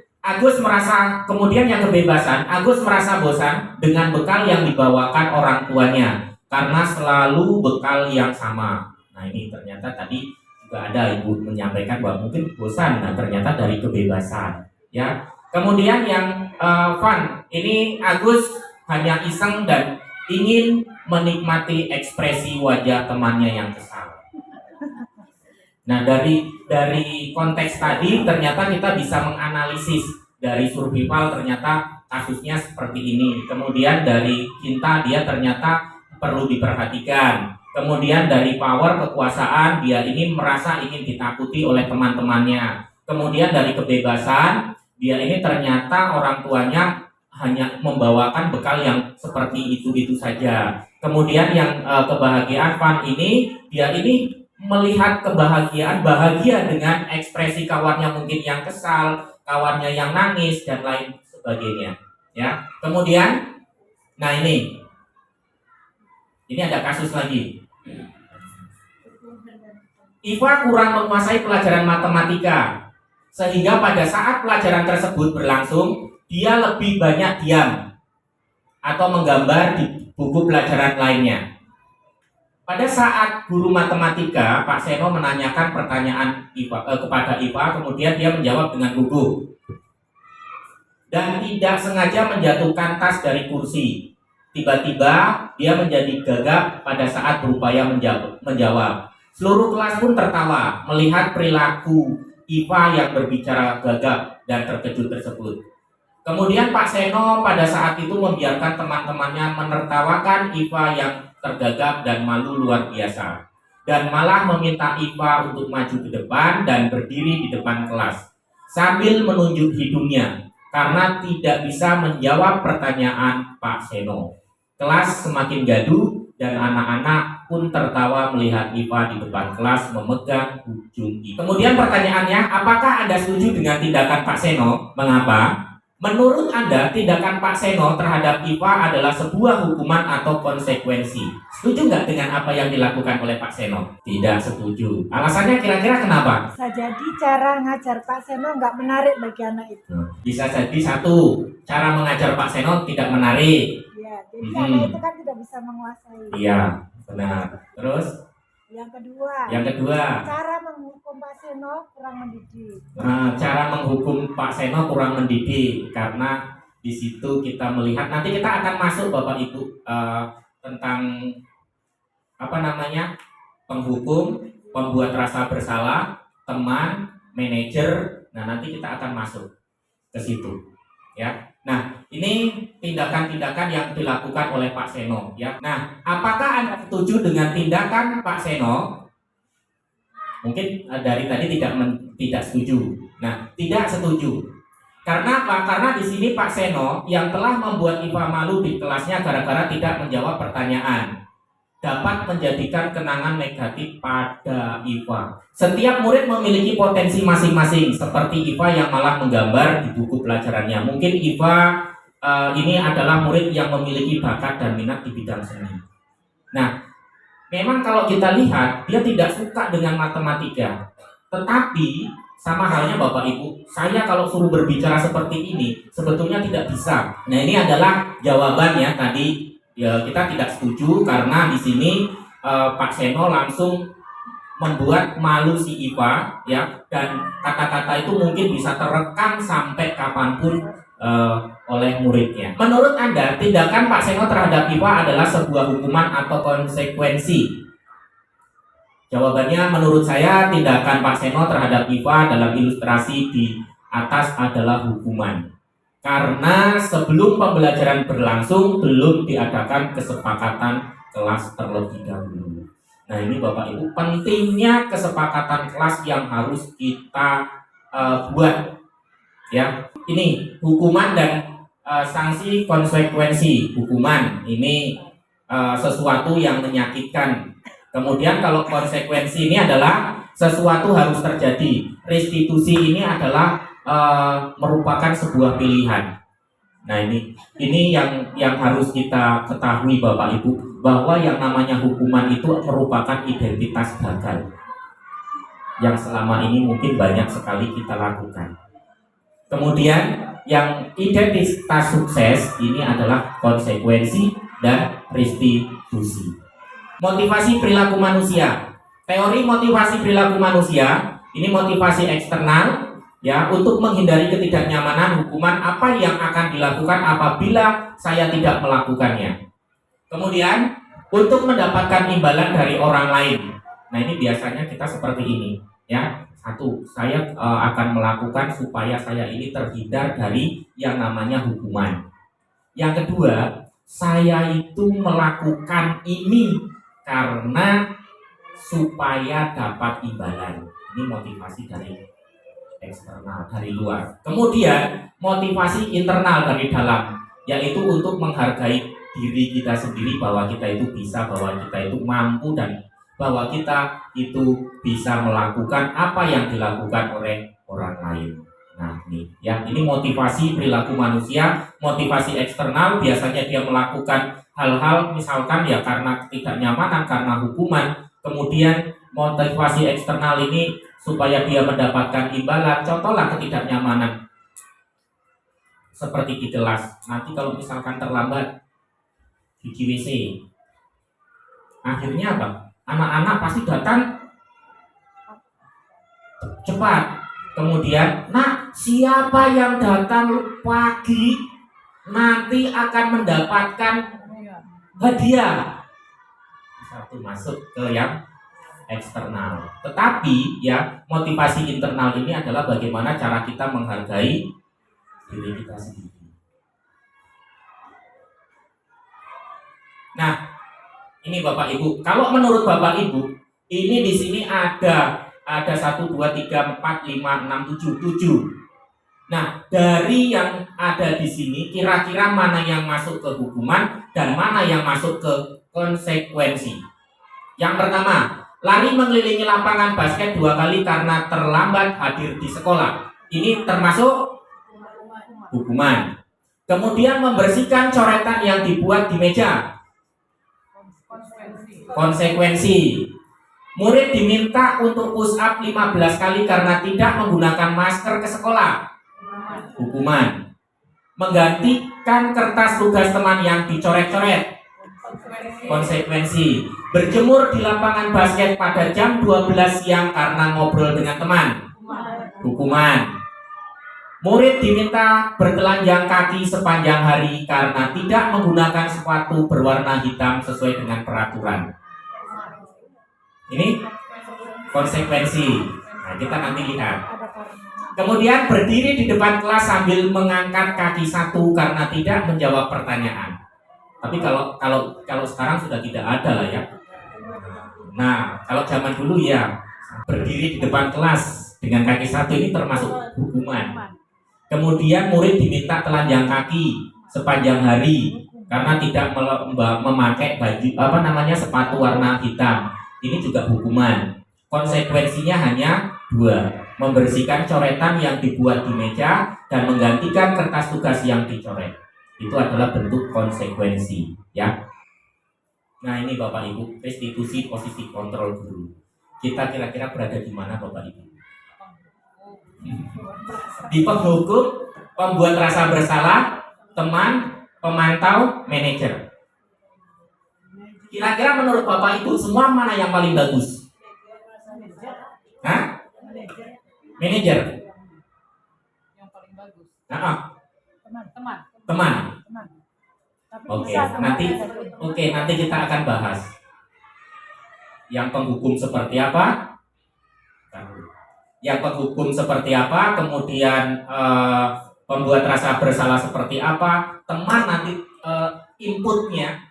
yang kebebasan, Agus merasa bosan dengan bekal yang dibawakan orang tuanya karena selalu bekal yang sama. Nah ini ternyata tadi juga ada ibu menyampaikan bahwa mungkin bosan, nah ternyata dari kebebasan, ya. Kemudian yang fun, ini Agus hanya iseng dan ingin menikmati ekspresi wajah temannya yang kesal. Nah dari konteks tadi ternyata kita bisa menganalisis dari survival ternyata kasusnya seperti ini. Kemudian dari cinta dia ternyata perlu diperhatikan. Kemudian dari power kekuasaan dia ini merasa ingin ditakuti oleh teman-temannya. Kemudian dari kebebasan dia ini ternyata orang tuanya hanya membawakan bekal yang seperti itu saja. Kemudian yang kebahagiaan fun ini dia ini melihat bahagia dengan ekspresi kawannya mungkin yang kesal, kawannya yang nangis dan lain sebagainya, ya. Kemudian nah ini ada kasus lagi. Iva kurang menguasai pelajaran matematika sehingga pada saat pelajaran tersebut berlangsung dia lebih banyak diam atau menggambar di buku pelajaran lainnya. Pada saat guru matematika, Pak Seno menanyakan pertanyaan kepada Iva, kemudian dia menjawab dengan gugup dan tidak sengaja menjatuhkan tas dari kursi. Tiba-tiba dia menjadi gagap pada saat berupaya menjawab. Seluruh kelas pun tertawa melihat perilaku Iva yang berbicara gagap dan terkejut tersebut. Kemudian Pak Seno pada saat itu membiarkan teman-temannya menertawakan Iva yang tergagap dan malu luar biasa, dan malah meminta Iva untuk maju ke depan dan berdiri di depan kelas sambil menunjuk hidungnya karena tidak bisa menjawab pertanyaan Pak Seno. Kelas semakin gaduh dan anak-anak pun tertawa melihat Iva di depan kelas memegang ujung Iva. Kemudian pertanyaannya, apakah Anda setuju dengan tindakan Pak Seno? Mengapa? Menurut Anda, tindakan Pak Seno terhadap Iva adalah sebuah hukuman atau konsekuensi. Setuju nggak dengan apa yang dilakukan oleh Pak Seno? Tidak setuju. Alasannya kira-kira kenapa? Bisa jadi cara ngajar Pak Seno nggak menarik bagi anak itu. Bisa jadi satu, cara mengajar Pak Seno tidak menarik. Ya, jadi anak itu kan tidak bisa menguasai. Iya, benar. Terus? Yang kedua, cara menghukum Pak Seno kurang mendidik. Cara menghukum Pak Seno kurang mendidik karena di situ kita melihat, nanti kita akan masuk Bapak Ibu tentang penghukum, pembuat rasa bersalah, teman, manajer. Nah nanti kita akan masuk ke situ, ya. Nah ini tindakan-tindakan yang dilakukan oleh Pak Seno, ya. Nah apakah Anda setuju dengan tindakan Pak Seno? Mungkin dari tadi tidak setuju. Nah, tidak setuju. Karena apa? Karena di sini Pak Seno yang telah membuat Iva malu di kelasnya gara-gara tidak menjawab pertanyaan dapat menjadikan kenangan negatif pada Iva. Setiap murid memiliki potensi masing-masing, seperti Iva yang malah menggambar di buku pelajarannya. Mungkin Iva ini adalah murid yang memiliki bakat dan minat di bidang seni. Nah, memang kalau kita lihat, dia tidak suka dengan matematika. Tetapi, sama halnya Bapak Ibu, saya kalau suruh berbicara seperti ini, sebetulnya tidak bisa. Nah, ini adalah jawabannya tadi. Ya, kita tidak setuju karena di sini Pak Seno langsung membuat malu si IPA ya, dan kata-kata itu mungkin bisa terekam sampai kapanpun oleh muridnya. Menurut Anda, tindakan Pak Seno terhadap IPA adalah sebuah hukuman atau konsekuensi? Jawabannya menurut saya tindakan Pak Seno terhadap IPA dalam ilustrasi di atas adalah hukuman. Karena sebelum pembelajaran berlangsung belum diadakan kesepakatan kelas terlebih dahulu. Nah ini Bapak Ibu, pentingnya kesepakatan kelas yang harus kita buat ya. Ini hukuman dan sanksi konsekuensi. Hukuman ini sesuatu yang menyakitkan. Kemudian kalau konsekuensi ini adalah sesuatu harus terjadi. Restitusi ini adalah merupakan sebuah pilihan. Nah ini yang harus kita ketahui Bapak Ibu, bahwa yang namanya hukuman itu merupakan identitas gagal yang selama ini mungkin banyak sekali kita lakukan. Kemudian yang identitas sukses ini adalah konsekuensi dan restitusi. Motivasi perilaku manusia. Teori motivasi perilaku manusia ini motivasi eksternal ya, untuk menghindari ketidaknyamanan hukuman apa yang akan dilakukan apabila saya tidak melakukannya. Kemudian untuk mendapatkan imbalan dari orang lain. Nah ini biasanya kita seperti ini ya. Satu, saya akan melakukan supaya saya ini terhindar dari yang namanya hukuman. Yang kedua, saya itu melakukan ini karena supaya dapat imbalan. Ini motivasi dari eksternal, dari luar. Kemudian motivasi internal dari dalam, yaitu untuk menghargai diri kita sendiri, bahwa kita itu bisa, bahwa kita itu mampu, dan bahwa kita itu bisa melakukan apa yang dilakukan oleh orang lain. Nah ini motivasi perilaku manusia. Motivasi eksternal biasanya dia melakukan hal-hal misalkan ya karena ketidaknyamanan, karena hukuman. Kemudian motivasi eksternal ini supaya dia mendapatkan imbalan. Contohlah ketidaknyamanan seperti di kelas. Nanti kalau misalkan terlambat di WC, akhirnya apa? Anak-anak pasti datang cepat. Kemudian, nah siapa yang datang pagi nanti akan mendapatkan hadiah. Satu masuk ke yang eksternal. Tetapi ya motivasi internal ini adalah bagaimana cara kita menghargai diri kita sendiri. Nah, ini Bapak Ibu, kalau menurut Bapak Ibu, ini di sini ada 1, 2, 3, 4, 5, 6, 7. Nah, dari yang ada di sini, kira-kira mana yang masuk ke hukuman dan mana yang masuk ke konsekuensi? Yang pertama, lari mengelilingi lapangan basket 2 kali karena terlambat hadir di sekolah. Ini termasuk hukuman. Kemudian membersihkan coretan yang dibuat di meja. Konsekuensi. Murid diminta untuk push up 15 kali karena tidak menggunakan masker ke sekolah. Hukuman. Menggantikan kertas tugas teman yang dicoret-coret. Konsekuensi. Berjemur di lapangan basket pada jam 12 siang karena ngobrol dengan teman. Hukuman. Murid diminta bertelanjang kaki sepanjang hari karena tidak menggunakan sepatu berwarna hitam sesuai dengan peraturan. Ini konsekuensi. Nah, kita nanti lihat. Kemudian berdiri di depan kelas sambil mengangkat kaki satu karena tidak menjawab pertanyaan. Tapi kalau sekarang sudah tidak ada lah ya. Nah, kalau zaman dulu ya berdiri di depan kelas dengan kaki satu ini termasuk hukuman. Kemudian murid diminta telanjang kaki sepanjang hari karena tidak memakai baju sepatu warna hitam. Ini juga hukuman. Konsekuensinya hanya 2, membersihkan coretan yang dibuat di meja dan menggantikan kertas tugas yang dicoret. Itu adalah bentuk konsekuensi, ya. Nah, ini Bapak Ibu, restitusi posisi kontrol guru. Kita kira-kira berada di mana Bapak Ibu? Di penghukum, pembuat rasa bersalah, teman, pemantau, manajer. Kira-kira menurut Bapak Ibu semua mana yang paling bagus? Hah? Manajer. Yang paling bagus. Nah, Teman. teman. Tapi Oke, bisa teman nanti ada teman. nanti kita akan bahas yang penghukum seperti apa, kemudian pembuat rasa bersalah seperti apa, teman nanti inputnya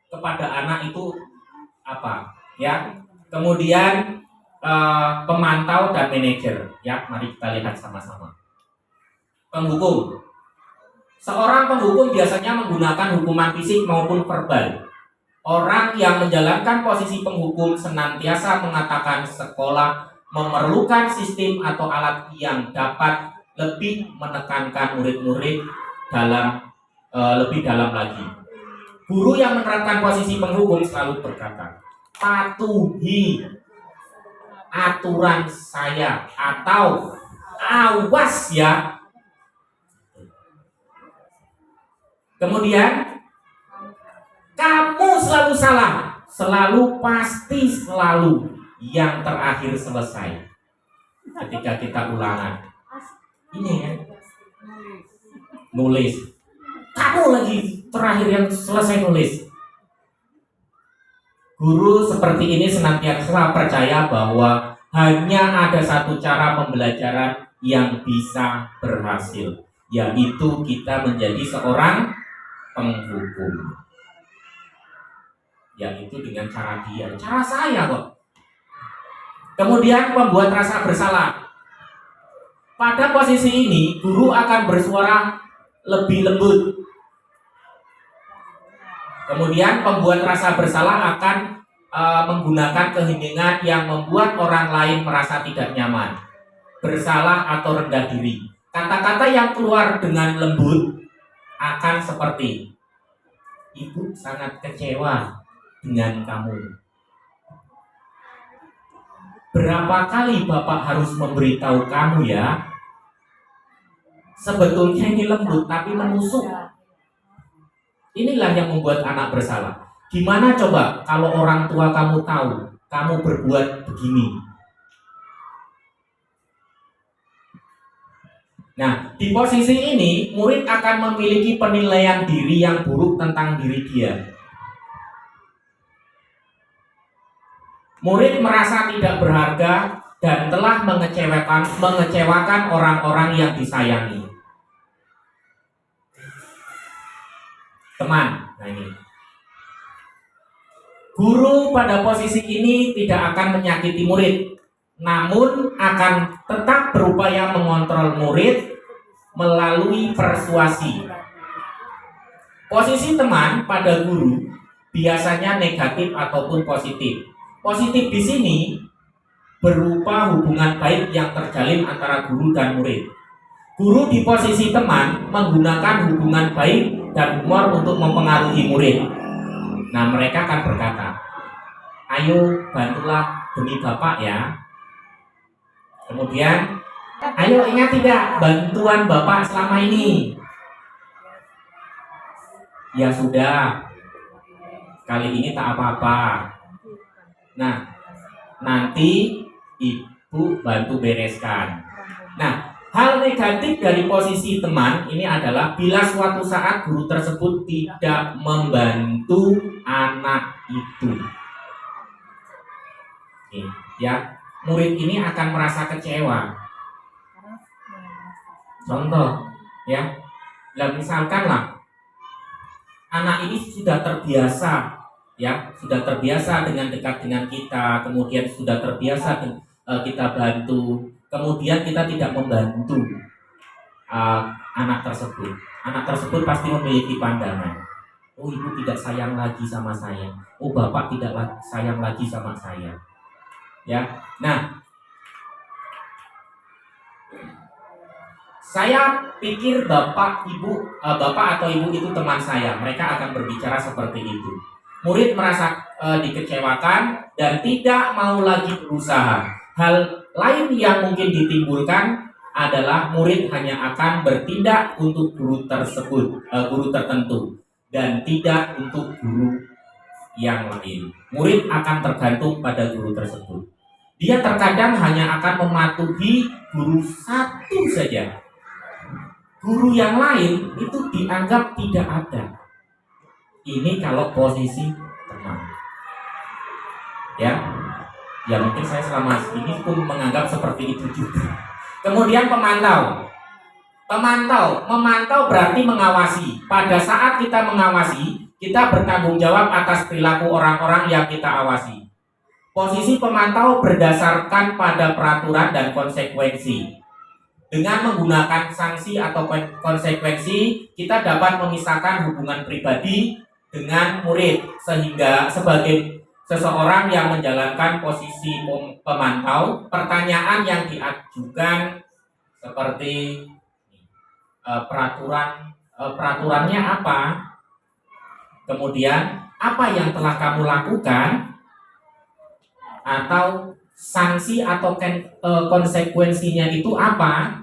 kepada anak itu apa, ya. Kemudian pemantau dan manajer, ya. Mari kita lihat sama-sama. Penghukum. Seorang penghukum biasanya menggunakan hukuman fisik maupun verbal. Orang yang menjalankan posisi penghukum senantiasa mengatakan sekolah memerlukan sistem atau alat yang dapat lebih menekankan murid-murid lebih dalam lagi. Guru yang menerapkan posisi penghukum selalu berkata, patuhi aturan saya atau awas ya. Kemudian kamu selalu salah, selalu pasti selalu yang terakhir selesai. Ketika kita ulangan, ini ya, nulis. Kamu lagi terakhir yang selesai nulis. Guru seperti ini senantiasa percaya bahwa hanya ada satu cara pembelajaran yang bisa berhasil, yaitu kita menjadi seorang penghukum, yaitu dengan cara saya kok. Kemudian membuat rasa bersalah. Pada posisi ini guru akan bersuara lebih lembut. Kemudian pembuat rasa bersalah akan menggunakan keheningan yang membuat orang lain merasa tidak nyaman, bersalah atau rendah diri. Kata-kata yang keluar dengan lembut akan seperti, ibu sangat kecewa dengan kamu. Berapa kali bapak harus memberitahu kamu ya? Sebetulnya ini lembut tapi menusuk. Inilah yang membuat anak bersalah. Gimana coba kalau orang tua kamu tahu kamu berbuat begini? Nah, di posisi ini murid akan memiliki penilaian diri yang buruk tentang diri dia. Murid merasa tidak berharga dan telah mengecewakan orang-orang yang disayangi. Teman, nah ini. Guru pada posisi ini tidak akan menyakiti murid, namun akan tetap berupaya mengontrol murid melalui persuasi. Posisi teman pada guru biasanya negatif ataupun positif. Positif di sini berupa hubungan baik yang terjalin antara guru dan murid. Guru di posisi teman menggunakan hubungan baik dan humor untuk mempengaruhi murid. Nah, mereka akan berkata, ayo bantulah demi bapak ya. Kemudian, ayo ingat tidak bantuan bapak selama ini? Ya sudah, kali ini tak apa-apa. Nah, nanti ibu bantu bereskan. Nah, hal negatif dari posisi teman ini adalah bila suatu saat guru tersebut tidak membantu anak itu. Oke, ya, murid ini akan merasa kecewa. Contoh, ya, misalkan lah, anak ini sudah terbiasa, ya, sudah terbiasa dengan dekat dengan kita, kemudian sudah terbiasa kita bantu, kemudian kita tidak membantu anak tersebut. Anak tersebut pasti memiliki pandangan. Oh, ibu tidak sayang lagi sama saya. Oh, bapak tidak sayang lagi sama saya. Ya, nah, saya pikir bapak atau ibu itu teman saya. Mereka akan berbicara seperti itu. Murid merasa dikecewakan dan tidak mau lagi berusaha. Hal lain yang mungkin ditimbulkan adalah murid hanya akan bertindak untuk guru tertentu dan tidak untuk guru yang lain. Murid akan tergantung pada guru tersebut. Dia terkadang hanya akan mematuhi guru satu saja. Guru yang lain itu dianggap tidak ada. Ini kalau posisi teman. Ya mungkin saya selama ini pun menganggap seperti itu juga. Kemudian pemantau. Memantau berarti mengawasi. Pada saat kita mengawasi, kita bertanggung jawab atas perilaku orang-orang yang kita awasi. Posisi pemantau berdasarkan pada peraturan dan konsekuensi. Dengan menggunakan sanksi atau konsekuensi, kita dapat memisahkan hubungan pribadi dengan murid, sehingga sebagai seseorang yang menjalankan posisi pemantau, pertanyaan yang diajukan seperti peraturannya apa, kemudian apa yang telah kamu lakukan, atau sanksi atau konsekuensinya itu apa.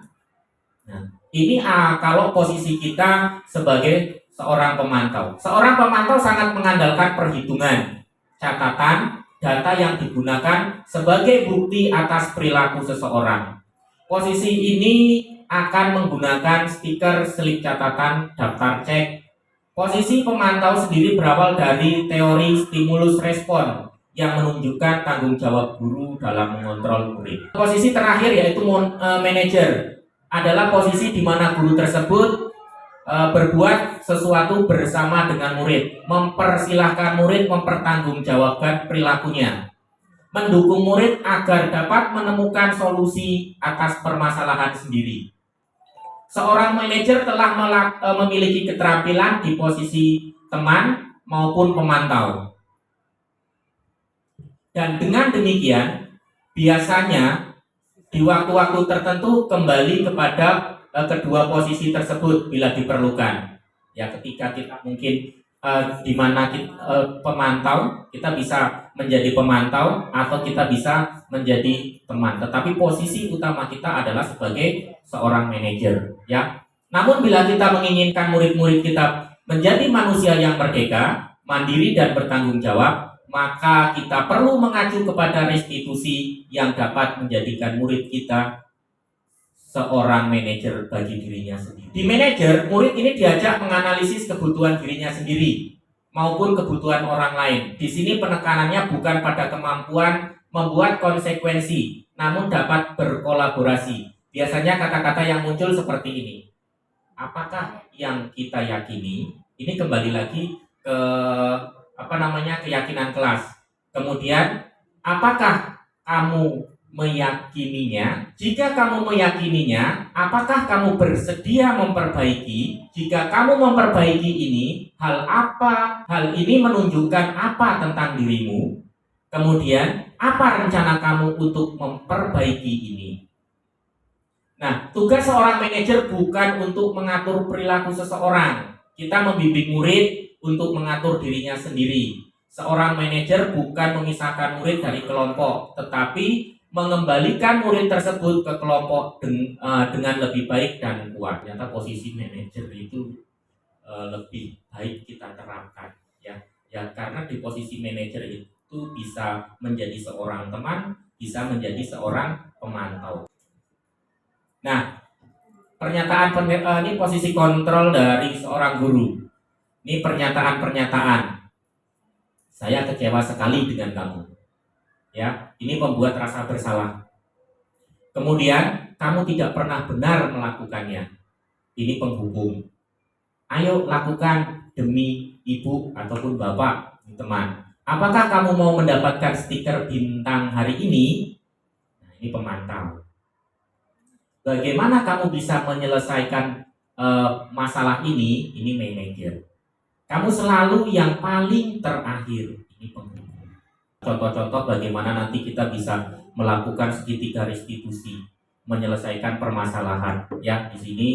Nah, ini kalau posisi kita sebagai seorang pemantau. Seorang pemantau sangat mengandalkan perhitungan, catatan, data yang digunakan sebagai bukti atas perilaku seseorang. Posisi ini akan menggunakan stiker, slip catatan, daftar cek. Posisi pemantau sendiri berawal dari teori stimulus respon yang menunjukkan tanggung jawab guru dalam mengontrol murid. Posisi terakhir yaitu manajer adalah posisi di mana guru tersebut berbuat sesuatu bersama dengan murid, mempersilahkan murid mempertanggungjawabkan perilakunya, mendukung murid agar dapat menemukan solusi atas permasalahan sendiri. Seorang manajer telah memiliki keterampilan di posisi teman maupun pemantau. Dan dengan demikian, biasanya di waktu-waktu tertentu kembali kepada kedua posisi tersebut bila diperlukan. Ya, ketika kita mungkin di mana pemantau, kita bisa menjadi pemantau atau kita bisa menjadi teman. Tetapi posisi utama kita adalah sebagai seorang manajer, ya. Namun bila kita menginginkan murid-murid kita menjadi manusia yang merdeka, mandiri dan bertanggung jawab, maka kita perlu mengacu kepada restitusi yang dapat menjadikan murid kita seorang manajer bagi dirinya sendiri. Di manajer, murid ini diajak menganalisis kebutuhan dirinya sendiri maupun kebutuhan orang lain. Di sini penekanannya bukan pada kemampuan membuat konsekuensi, namun dapat berkolaborasi. Biasanya kata-kata yang muncul seperti ini. Apakah yang kita yakini? Ini kembali lagi ke keyakinan kelas. Kemudian, apakah kamu meyakininya? Jika kamu meyakininya, apakah kamu bersedia memperbaiki? Jika kamu memperbaiki ini, hal ini menunjukkan apa tentang dirimu? Kemudian, apa rencana kamu untuk memperbaiki ini? Nah, tugas seorang manajer bukan untuk mengatur perilaku seseorang. Kita membimbing murid untuk mengatur dirinya sendiri. Seorang manajer bukan memisahkan murid dari kelompok, tetapi mengembalikan murid tersebut ke kelompok dengan lebih baik dan kuat. Ternyata posisi manajer itu lebih baik kita terapkan, ya karena di posisi manajer itu bisa menjadi seorang teman, bisa menjadi seorang pemantau. Nah, ini posisi kontrol dari seorang guru. Ini pernyataan. Saya kecewa sekali dengan kamu. Ya, ini membuat rasa bersalah. Kemudian, kamu tidak pernah benar melakukannya. Ini penghukum. Ayo lakukan demi ibu ataupun bapak, teman. Apakah kamu mau mendapatkan stiker bintang hari ini? Nah, ini pemantau. Bagaimana kamu bisa menyelesaikan masalah ini? Ini manajer. Kamu selalu yang paling terakhir. Ini penghukum. Contoh-contoh bagaimana nanti kita bisa melakukan segitiga restitusi, menyelesaikan permasalahan. Ya, di sini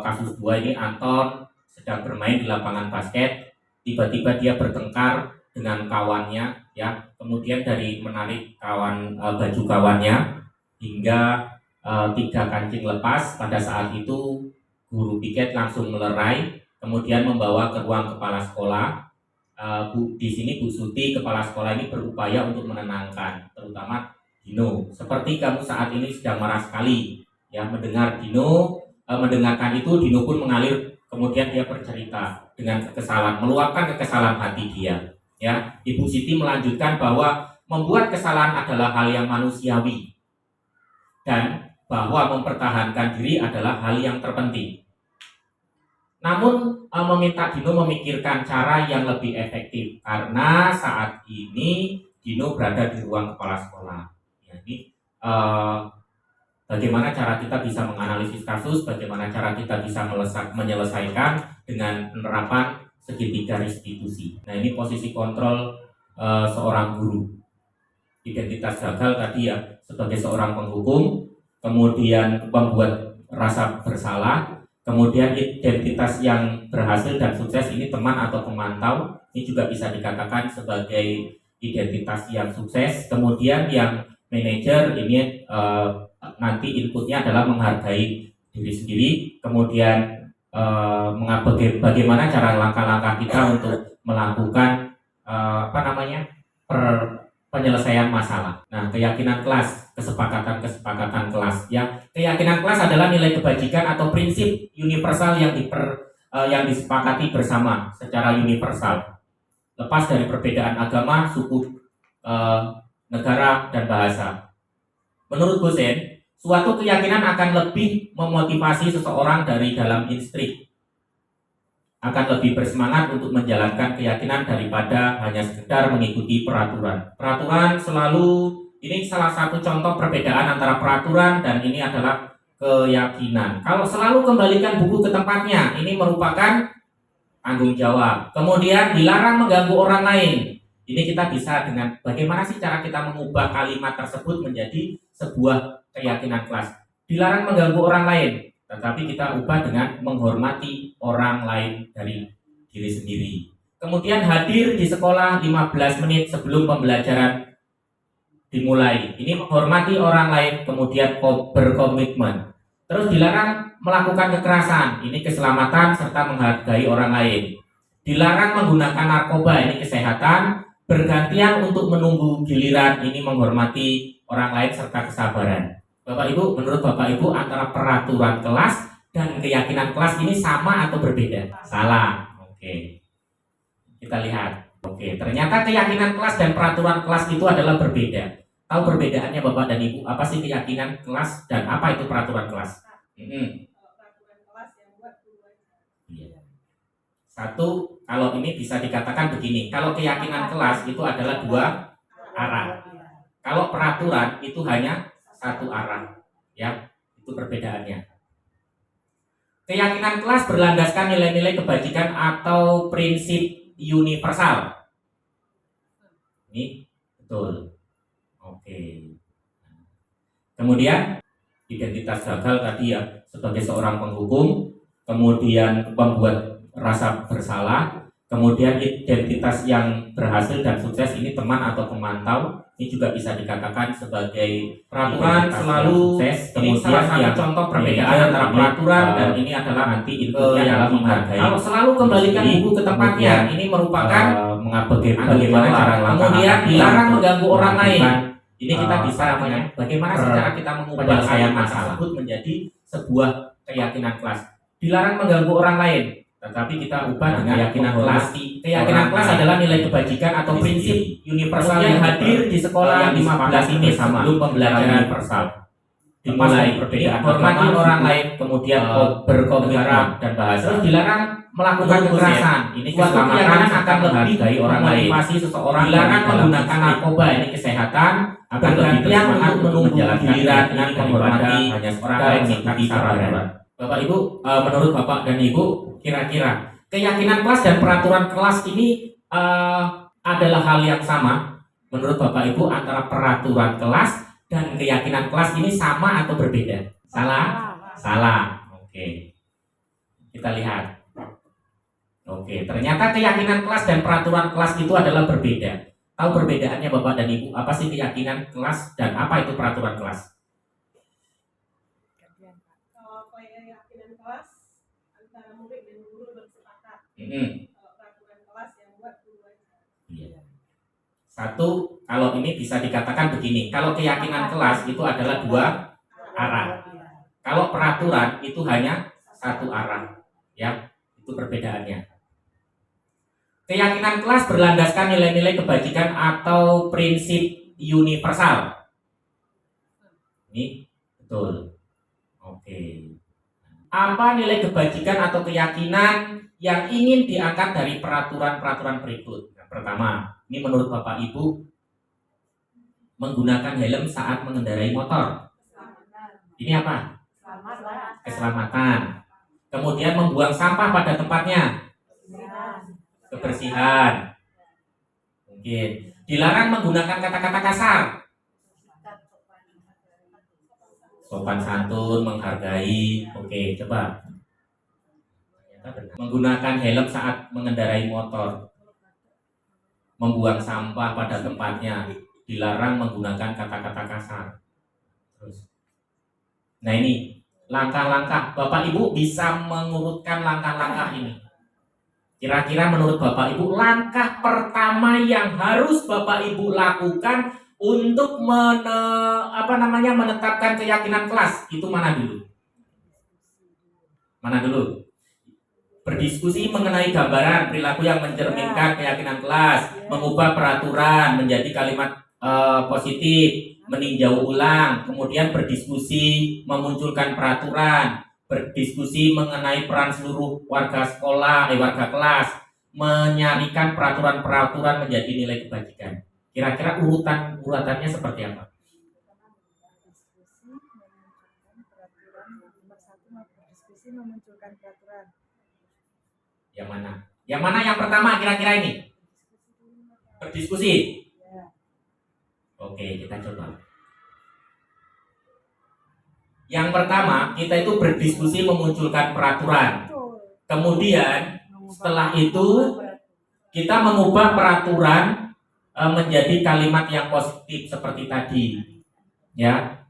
kasus 2 ini Anton sedang bermain di lapangan basket, tiba-tiba dia bertengkar dengan kawannya, ya. Kemudian dari menarik baju kawannya hingga 3 kancing lepas. Pada saat itu guru piket langsung melerai, kemudian membawa ke ruang kepala sekolah. Di sini Bu Suti, kepala sekolah ini berupaya untuk menenangkan, terutama Dino. Seperti kamu saat ini sedang marah sekali, ya mendengar Dino, mendengarkan itu Dino pun mengalir, kemudian dia bercerita dengan kekesalan, meluapkan kekesalan hati dia. Ya, Ibu Siti melanjutkan bahwa membuat kesalahan adalah hal yang manusiawi dan bahwa mempertahankan diri adalah hal yang terpenting. Namun meminta Dino memikirkan cara yang lebih efektif karena saat ini Dino berada di ruang kepala sekolah. Jadi bagaimana cara kita bisa menganalisis kasus, bagaimana cara kita bisa menyelesaikan dengan penerapan segitiga restitusi. Nah ini posisi kontrol seorang guru. Identitas gagal tadi ya sebagai seorang penghukum, kemudian membuat rasa bersalah, kemudian identitas yang berhasil dan sukses ini teman atau pemantau, ini juga bisa dikatakan sebagai identitas yang sukses. Kemudian yang manajer ini nanti inputnya adalah menghargai diri sendiri, kemudian bagaimana cara langkah-langkah kita untuk melakukan penyelesaian masalah. Nah, keyakinan kelas, kesepakatan kelas, ya. Keyakinan kelas adalah nilai kebajikan atau prinsip universal yang disepakati bersama secara universal, lepas dari perbedaan agama, suku, negara, dan bahasa. Menurut Gosen, suatu keyakinan akan lebih memotivasi seseorang dari dalam insting, akan lebih bersemangat untuk menjalankan keyakinan daripada hanya sekedar mengikuti peraturan. Peraturan selalu, ini salah satu contoh perbedaan antara peraturan dan ini adalah keyakinan. Kalau selalu kembalikan buku ke tempatnya, ini merupakan tanggung jawab. Kemudian dilarang mengganggu orang lain. Ini kita bisa dengan bagaimana sih cara kita mengubah kalimat tersebut menjadi sebuah keyakinan kelas. Dilarang mengganggu orang lain, tetapi kita ubah dengan menghormati orang lain dari diri sendiri. Kemudian hadir di sekolah 15 menit sebelum pembelajaran dimulai. Ini menghormati orang lain, kemudian berkomitmen. Terus dilarang melakukan kekerasan, ini keselamatan serta menghargai orang lain. Dilarang menggunakan narkoba, ini kesehatan. Bergantian untuk menunggu giliran, ini menghormati orang lain serta kesabaran. Bapak Ibu, menurut Bapak Ibu antara peraturan kelas dan keyakinan kelas ini sama atau berbeda? Salah. Oke. Kita lihat. Oke, ternyata keyakinan kelas dan peraturan kelas itu adalah berbeda. Tahu perbedaannya Bapak dan Ibu? Apa sih keyakinan kelas dan apa itu peraturan kelas? Peraturan kelas yang buat Iya. Satu, kalau ini bisa dikatakan begini. Kalau keyakinan kelas itu adalah dua arah. Kalau peraturan itu hanya satu arah, ya, itu perbedaannya. Keyakinan kelas berlandaskan nilai-nilai kebajikan atau prinsip universal. Ini betul. Oke. Kemudian identitas gagal tadi ya sebagai seorang penghukum, kemudian membuat rasa bersalah, kemudian identitas yang berhasil dan sukses ini teman atau pemantau. Ini juga bisa dikatakan sebagai peraturan selalu sukses. Kemudian salah satu contoh perbedaan antara peraturan dan ini adalah nanti inputnya adalah menghargai. Kalau selalu kembalikan buku ke tempatnya, ini merupakan bagaimana cara kemudian dilarang mengganggu orang lain. Ini kita bisa bagaimana sih cara kita mengubah penyelesaian masalah tersebut menjadi sebuah keyakinan kelas. Dilarang mengganggu orang lain, tetapi kita ubah dengan keyakinan kelas. Keyakinan kelas adalah nilai kebajikan atau prinsip universal yang hadir di sekolah 15 ini sebelum pembelajaran universal. Dimulai perbedaan hormati orang lain, kemudian berkomitmen dan bahasa. Terus dilarang melakukan kekerasan. Ini keselamatan akan menghargai orang lain. Motivasi seseorang dilarang menggunakan narkoba. Ini kesehatan agar lebih bersemangat untuk menjalankan giliran dengan menghormati hanya orang lain mengikuti peraturan. Bapak Ibu, menurut Bapak dan Ibu, kira-kira keyakinan kelas dan peraturan kelas ini adalah hal yang sama menurut Bapak Ibu antara peraturan kelas dan keyakinan kelas ini sama atau berbeda? Salah? Salah. Oke. Kita lihat. Oke, ternyata keyakinan kelas dan peraturan kelas itu adalah berbeda. Tahu perbedaannya Bapak dan Ibu? Apa sih keyakinan kelas dan apa itu peraturan kelas? Kalau keyakinan kelas antara murid dan guru bersepakat. Mm-hmm. Kalau peraturan kelas yang buat guru aja. Iya. Satu, kalau ini bisa dikatakan begini, kalau keyakinan kelas itu adalah dua arah. Kalau peraturan itu hanya satu arah, ya, itu perbedaannya. Keyakinan kelas berlandaskan nilai-nilai kebajikan atau prinsip universal. Ini betul. Oke. Apa nilai kebajikan atau keyakinan yang ingin diangkat dari peraturan-peraturan berikut? Yang pertama, ini menurut Bapak Ibu, menggunakan helm saat mengendarai motor. Ini apa? Keselamatan. Kemudian membuang sampah pada tempatnya. Kebersihan. Mungkin. Dilarang menggunakan kata-kata kasar. Sopan santun, menghargai. Oke, coba. Menggunakan helm saat mengendarai motor. Membuang sampah pada tempatnya. Dilarang menggunakan kata-kata kasar. Terus. Nah ini langkah-langkah. Bapak Ibu bisa mengurutkan langkah-langkah ini. Kira-kira menurut Bapak Ibu langkah pertama yang harus Bapak Ibu lakukan untuk menetapkan keyakinan kelas itu mana dulu? Mana dulu? Berdiskusi mengenai gambaran perilaku yang mencerminkan keyakinan kelas, mengubah peraturan menjadi kalimat positif, meninjau ulang, kemudian berdiskusi memunculkan peraturan, berdiskusi mengenai peran seluruh warga sekolah, warga kelas, menyarikan peraturan-peraturan menjadi nilai kebajikan. Kira-kira urutannya seperti apa? Memunculkan peraturan. Yang mana? Yang mana yang pertama kira-kira ini? Berdiskusi. Oke, kita coba. Yang pertama, kita itu berdiskusi memunculkan peraturan. Kemudian, setelah itu kita mengubah peraturan menjadi kalimat yang positif seperti tadi. Ya.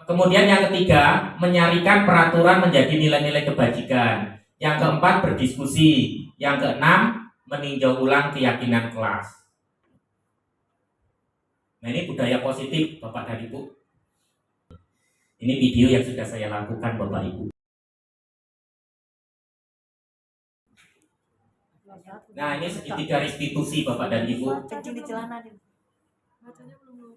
Kemudian yang ketiga, menyarikan peraturan menjadi nilai-nilai kebajikan. Yang keempat, berdiskusi. Yang keenam, meninjau ulang keyakinan kelas. Nah ini budaya positif Bapak dan Ibu. Ini video yang sudah saya lakukan Bapak Ibu. Nah ini segitiga restitusi Bapak dan Ibu.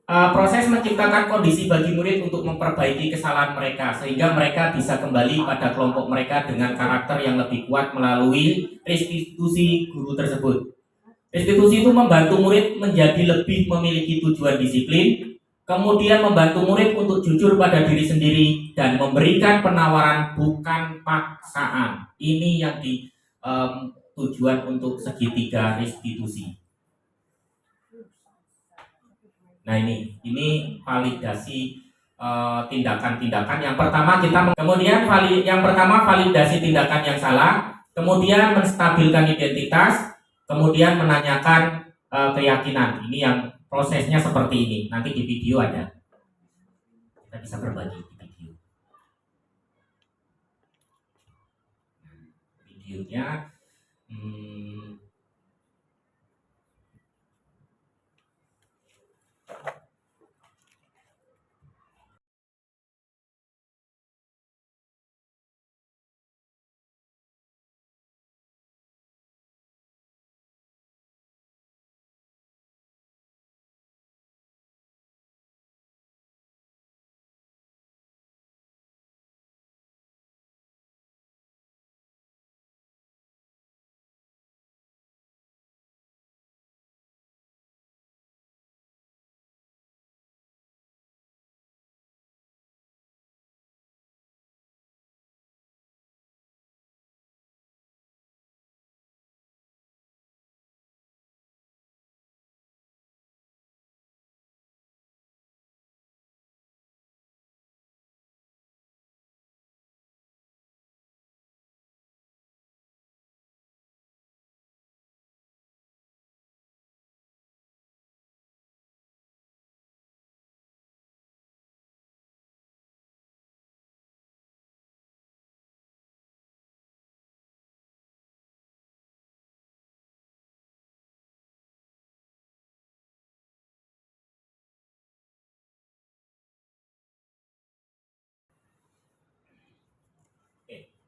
Proses menciptakan kondisi bagi murid untuk memperbaiki kesalahan mereka sehingga mereka bisa kembali pada kelompok mereka dengan karakter yang lebih kuat melalui restitusi guru tersebut. Restitusi itu membantu murid menjadi lebih memiliki tujuan disiplin, kemudian membantu murid untuk jujur pada diri sendiri dan memberikan penawaran bukan paksaan. Ini yang tujuan untuk segitiga restitusi. Nah ini validasi tindakan-tindakan. Yang pertama validasi tindakan yang salah, kemudian menstabilkan identitas, kemudian menanyakan keyakinan. Ini yang prosesnya seperti ini. Nanti di video ada. Kita bisa berbagi di video. Videonya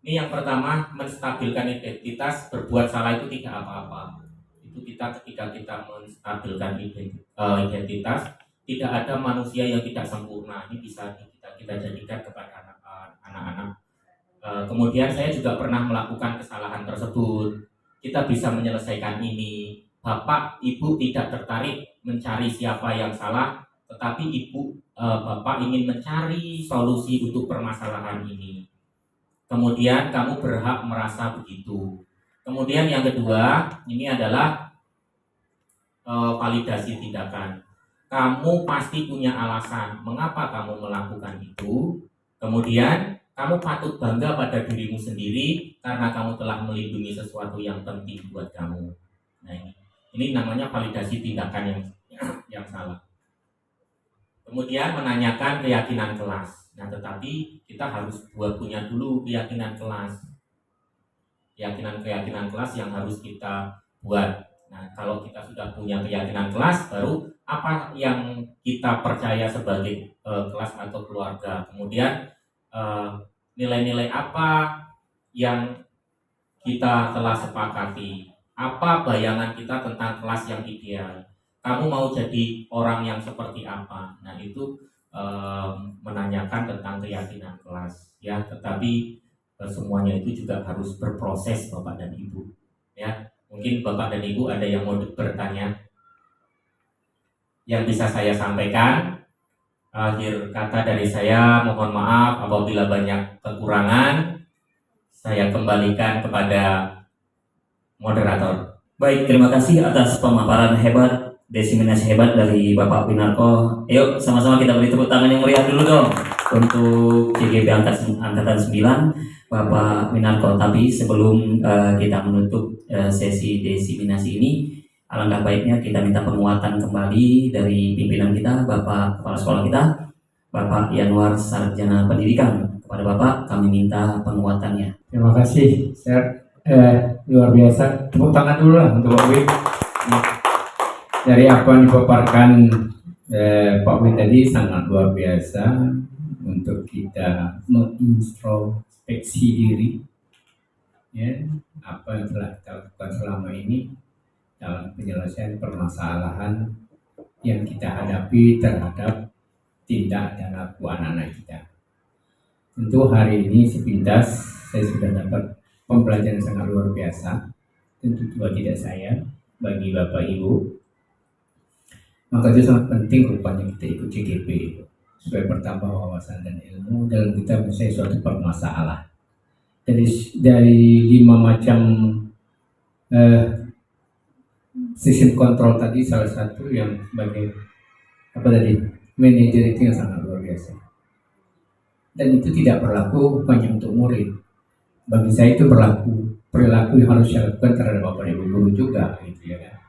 Ini yang pertama, menstabilkan identitas. Berbuat salah itu tidak apa-apa. Itu kita ketika kita menstabilkan identitas, tidak ada manusia yang tidak sempurna. Ini bisa kita jadikan kepada anak-anak. Kemudian saya juga pernah melakukan kesalahan tersebut. Kita bisa menyelesaikan ini. Bapak, ibu tidak tertarik mencari siapa yang salah, tetapi bapak ingin mencari solusi untuk permasalahan ini. Kemudian kamu berhak merasa begitu. Kemudian yang kedua, ini adalah validasi tindakan. Kamu pasti punya alasan mengapa kamu melakukan itu. Kemudian kamu patut bangga pada dirimu sendiri karena kamu telah melindungi sesuatu yang penting buat kamu. Nah, ini namanya validasi tindakan yang salah. Kemudian menanyakan keyakinan kelas. Nah, tetapi kita harus punya dulu keyakinan kelas. Keyakinan kelas yang harus kita buat. Nah, kalau kita sudah punya keyakinan kelas, baru apa yang kita percaya sebagai kelas atau keluarga. Kemudian nilai-nilai apa yang kita telah sepakati, apa bayangan kita tentang kelas yang ideal, kamu mau jadi orang yang seperti apa. Nah, itu menanyakan tentang keyakinan kelas ya, tetapi semuanya itu juga harus berproses Bapak dan Ibu ya. Mungkin Bapak dan Ibu ada yang mau bertanya. Yang bisa saya sampaikan, akhir kata dari saya, mohon maaf apabila banyak kekurangan. Saya kembalikan kepada moderator. Baik, terima kasih atas pemaparan hebat, desiminasi hebat dari Bapak Winarko. Yuk sama-sama kita beri tepuk tangan yang meriah dulu dong untuk CGP Angkatan 9 Bapak Winarko. Tapi sebelum kita menutup sesi desiminasi ini, alangkah baiknya kita minta penguatan kembali dari pimpinan kita, Bapak Kepala Sekolah kita, Bapak Yanwar Sarjana Pendidikan. Kepada Bapak kami minta penguatannya. Terima kasih, Sir. Luar biasa. Tepuk tangan dulu lah untuk Pak Win. Dari apa yang dipaparkan Pak Win tadi sangat luar biasa untuk kita mengintrospeksi diri, ya, apa yang telah kita lakukan selama ini dalam penyelesaian permasalahan yang kita hadapi terhadap tindak dan laku anak-anak kita. Tentu hari ini sepintas saya sudah dapat pembelajaran sangat luar biasa. Tentu juga tidak saya, bagi Bapak Ibu. Maka itu sangat penting rupanya kita ikut CGP supaya bertambah wawasan dan ilmu dalam kita menyelesaikan suatu permasalahan. Dari 5 macam sistem kontrol tadi, salah satu yang sebagai manajer itu yang sangat luar biasa. Dan itu tidak berlaku hanya untuk murid. Bagi saya itu perilaku yang harus saya lakukan terhadap Bapak Ibu guru juga, gitu ya kan.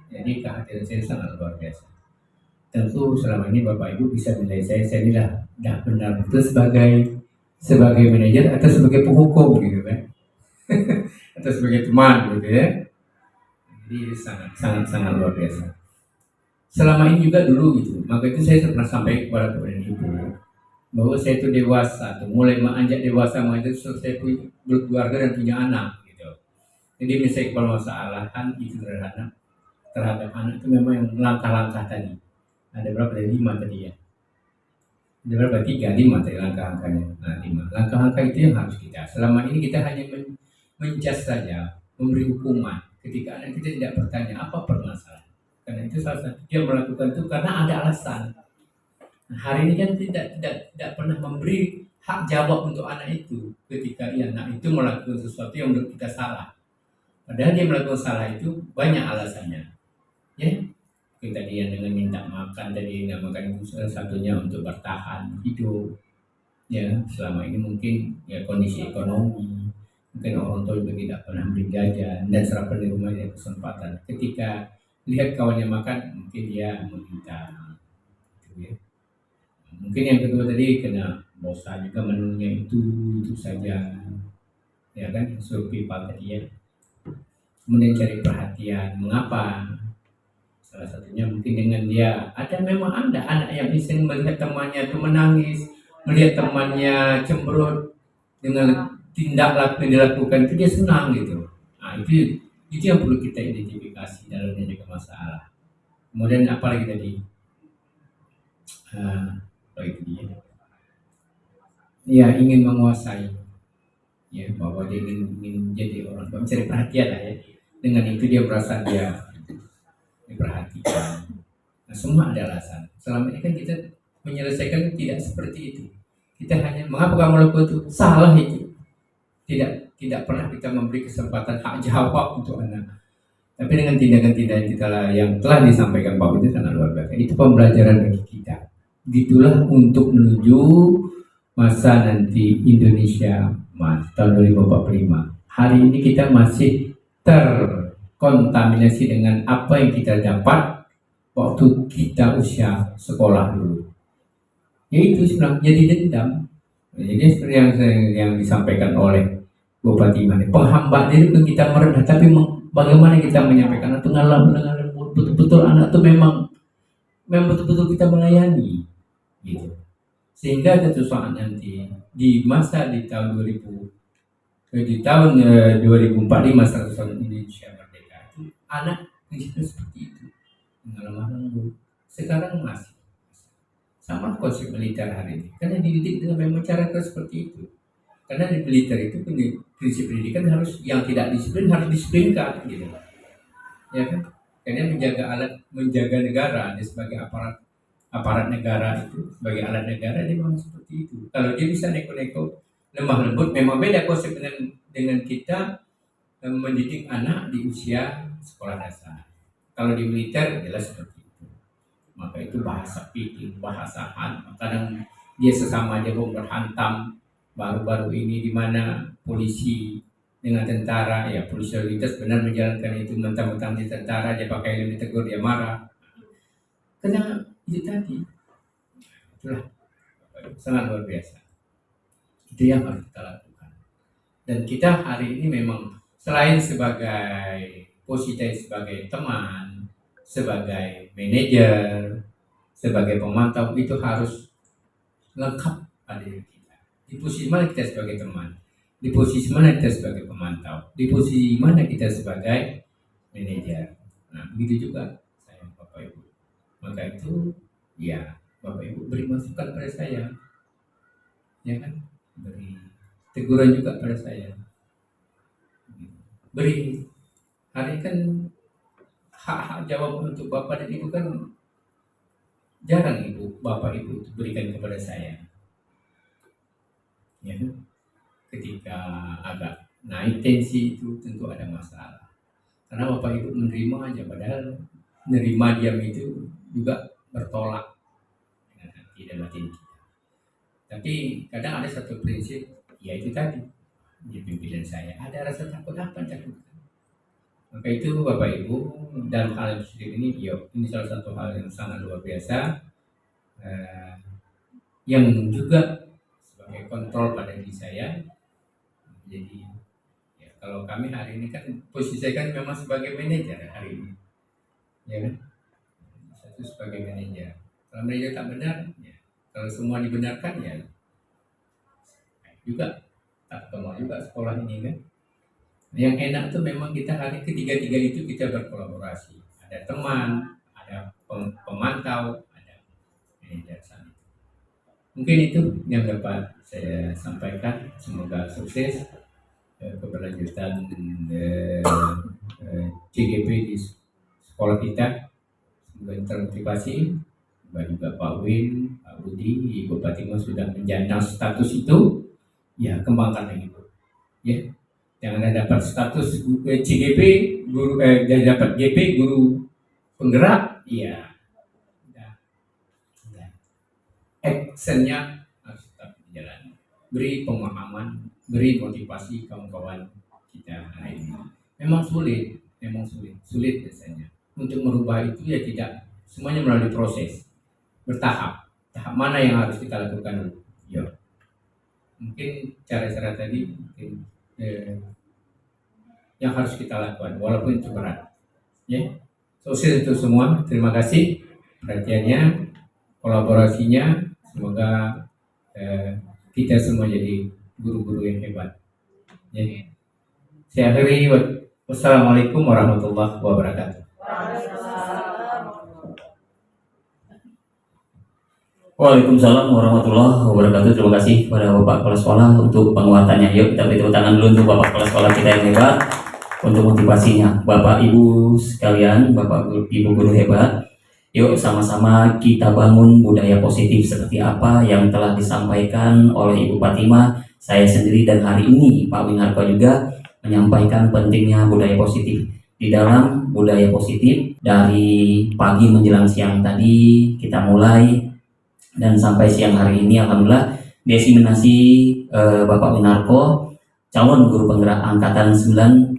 Jadi kehadiran saya sangat luar biasa. Tentu selama ini Bapak Ibu bisa menilai saya dah benar betul sebagai manajer atau sebagai penghukum, gitu kan, atau sebagai teman, gitu ya. Jadi sangat luar biasa. Selama ini juga dulu gitu, maka itu saya pernah sampai kepada Bapak dan Ibu bahwa saya itu dewasa, mulai menanjak dewasa, itu saya berkeluarga dan punya anak, gitu. Jadi misalnya permasalahan itu terhadap anak itu memang yang langkah-langkah tadi. Ada berapa? Ada 5 tadi ya. Ada berapa? 5 tadi langkah-langkahnya. Nah, 5 langkah-langkah itu yang harus kita. Selama ini kita hanya menjas saja, memberi hukuman ketika anak kita tidak bertanya apa permasalahan. Karena itu salah satu dia melakukan itu karena ada alasan. Hari ini kan tidak pernah memberi hak jawab untuk anak itu ketika anak itu melakukan sesuatu yang menurut kita salah. Padahal dia melakukan salah itu banyak alasannya. Ya, kita dia dengan minta makan tadi, nggak makan itu salah satunya untuk bertahan hidup. Ya, selama ini mungkin ya kondisi ekonomi, mungkin orang tua juga tidak pernah beri jajan dan serapan di rumah ada kesempatan. Ketika lihat kawannya makan, mungkin dia meminta. Gitu ya. Mungkin yang kedua tadi kena bosan juga menunya itu saja, ya kan, survival tadi ya. Kemudian cari perhatian, mengapa? Salah satunya mungkin dengan dia memang ada anak yang bisa melihat temannya itu menangis, melihat temannya cemberut dengan tindak laku yang dilakukan itu dia senang gitu. Nah, itu yang perlu kita identifikasi dalam menjaga masalah. Kemudian apa lagi tadi? Apa itu dia? Ya, ingin menguasai, ya, bahwa dia ingin jadi orang mencari perhatian lah ya. Dengan itu dia merasa dia diperhatikan. Nah, semua ada alasan. Selama ini kan kita menyelesaikan tidak seperti itu. Kita hanya mengapa kamu lakukan itu? Salah itu. Tidak pernah kita memberi kesempatan hak jawab untuk anak. Tapi dengan tindakan-tindakan kita yang telah disampaikan Pak itu sangat luar biasa. Itu pembelajaran bagi kita. Gitulah untuk menuju masa nanti Indonesia Emas tahun 2045. Hari ini kita masih terkontaminasi dengan apa yang kita dapat waktu kita usia sekolah dulu. Yaitu sebenarnya jadi dendam. Jadi seperti yang disampaikan oleh Bupati Mane, penghambat itu kan kita merendah, tapi bagaimana kita menyampaikan atau ngalam betul-betul anak itu memang betul-betul kita melayani gitu. Sehingga ada saat nanti di masa di tahun 2045 100 tahun Indonesia merdeka itu anak kita seperti itu mengalami lembut. Sekarang masih sama konsep militer hari ini karena dididik dengan memang cara seperti itu. Karena di militer itu prinsip pendidikan harus yang tidak disiplin harus disiplinkan gitu. Ya kan? Karena menjaga negara dia sebagai aparat negara itu sebagai alat negara dia memang seperti itu. Kalau dia bisa neko-neko lemah lembut memang beda konsep dengan kita mendidik anak di usia sekolah dasar. Kalau di militer jelas seperti itu. Maka itu bahasa pikir, bahasa kadang dia sesama aja berhantam. Baru-baru ini di mana polisi dengan tentara, ya polisi lalu lintas benar menjalankan itu mentang-mentang di tentara dia pakai helm ditegur dia marah. Karena itu tadi, itulah sangat luar biasa. Itu yang harus kita lakukan. Dan kita hari ini memang selain sebagai posisi sebagai teman, sebagai manajer, sebagai pemantau itu harus lengkap pada diri kita. Di posisi mana kita sebagai teman, di posisi mana kita sebagai pemantau, di posisi mana kita sebagai manajer. Nah, begitu juga saya Bapak Ibu. Maka itu ya Bapak Ibu beri masukan pada saya, ya kan, beri teguran juga pada saya, beri hari kan hak jawab untuk Bapak dan Ibu kan jarang Bapak Ibu berikan kepada saya. Ya, ketika agak naik tensi itu tentu ada masalah karena Bapak Ibu menerima aja padahal menerima diam itu juga bertolak dengan hati dan batin kita. Tapi kadang ada satu prinsip yaitu tadi di pimpinan saya ada rasa takut apa takutkan. Maka itu Bapak Ibu dalam hal ini ini salah satu hal yang sangat luar biasa yang juga kontrol pada diri saya. Jadi ya, kalau kami hari ini kan posisi saya kan memang sebagai manajer hari ini, ya kan, satu sebagai manajer. Kalau manajer tak benar, ya. Kalau semua dibenarkan ya juga tak kenal juga sekolah ini kan. Yang enak tuh memang kita hari ketiga-tiga itu kita berkolaborasi. Ada teman, ada pemantau, ada manajer sana. Mungkin itu yang dapat saya sampaikan. Semoga sukses keberlanjutan CGP di sekolah kita. Semoga termotivasi. Juga Pak Win, Pak Budi, Ibu Fatimah sudah menjana status itu. Ya kembangkan lagi Bu. Ya, jangan ada dapat status CGP guru dapat GP guru penggerak. Iya. Actionnya harus tetap berjalan. Beri pemahaman, beri motivasi kawan-kawan kita hari ini. Memang sulit biasanya. Untuk merubah itu ya tidak semuanya melalui proses bertahap. Tahap mana yang harus kita lakukan dulu? Ya. Mungkin cara-cara tadi mungkin yang harus kita lakukan walaupun itu berat. Ya. Sukses itu semua. Terima kasih perhatiannya, kolaborasinya. Semoga kita semua jadi guru-guru yang hebat Ya. Saya akhiri. Wassalamualaikum warahmatullahi wabarakatuh. Waalaikumsalam warahmatullahi wabarakatuh. Terima kasih kepada Bapak Kepala Sekolah untuk penguatannya. Yuk kita beri tepuk tangan dulu untuk Bapak Kepala Sekolah kita yang hebat untuk motivasinya. Bapak Ibu sekalian, Bapak Ibu guru hebat, yuk sama-sama kita bangun budaya positif seperti apa yang telah disampaikan oleh Ibu Fatimah, saya sendiri, dan hari ini Pak Winarko juga menyampaikan pentingnya budaya positif. Di dalam budaya positif dari pagi menjelang siang tadi kita mulai dan sampai siang hari ini alhamdulillah desiminasi Bapak Winarko calon guru penggerak angkatan 9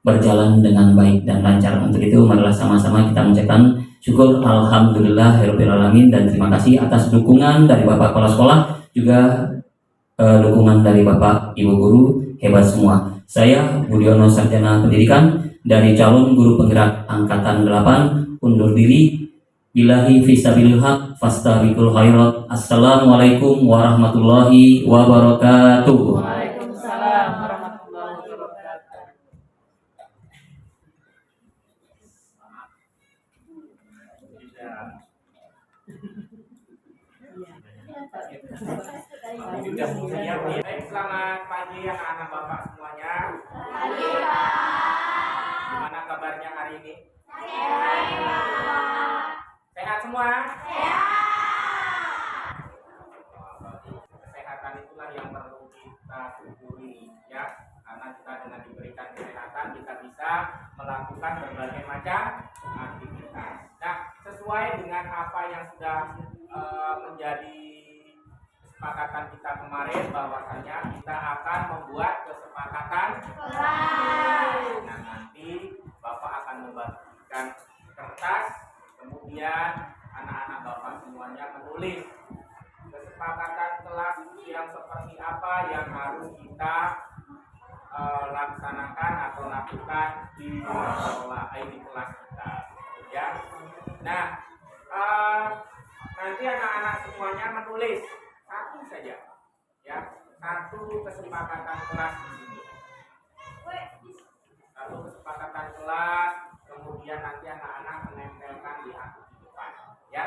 berjalan dengan baik dan lancar. Untuk itu marilah sama-sama kita mengucapkan syukur alhamdulillahirabbil alamin dan terima kasih atas dukungan dari Bapak Kepala Sekolah juga dukungan dari Bapak Ibu guru hebat semua. Saya Budiono Sarjana Pendidikan dari calon guru penggerak angkatan 8 undur diri. Billahi fisabilil haq fastabiqul khairat. Assalamualaikum warahmatullahi wabarakatuh. Waalaikumsalam warahmatullahi wabarakatuh. Baik, selamat pagi anak-anak Bapak semuanya. Gimana kabarnya hari ini? Sehat semua? Kesehatan itulah yang perlu kita syukuri ya, karena kita dengan diberikan kesehatan kita bisa melakukan berbagai macam aktivitas. Nah, sesuai dengan apa yang sudah menjadi kesepakatan kita kemarin, bahwasanya kita akan membuat kesepakatan kelas. Nah, nanti Bapak akan membagikan kertas, kemudian anak-anak Bapak semuanya menulis kesepakatan kelas yang seperti apa yang harus kita laksanakan atau lakukan di sekolah, di kelas kita ya. Nah, nanti anak-anak semuanya menulis satu saja ya, satu kesepakatan kelas di sini, satu kesepakatan kelas, kemudian nanti anak-anak menempelkan di hati di depan ya.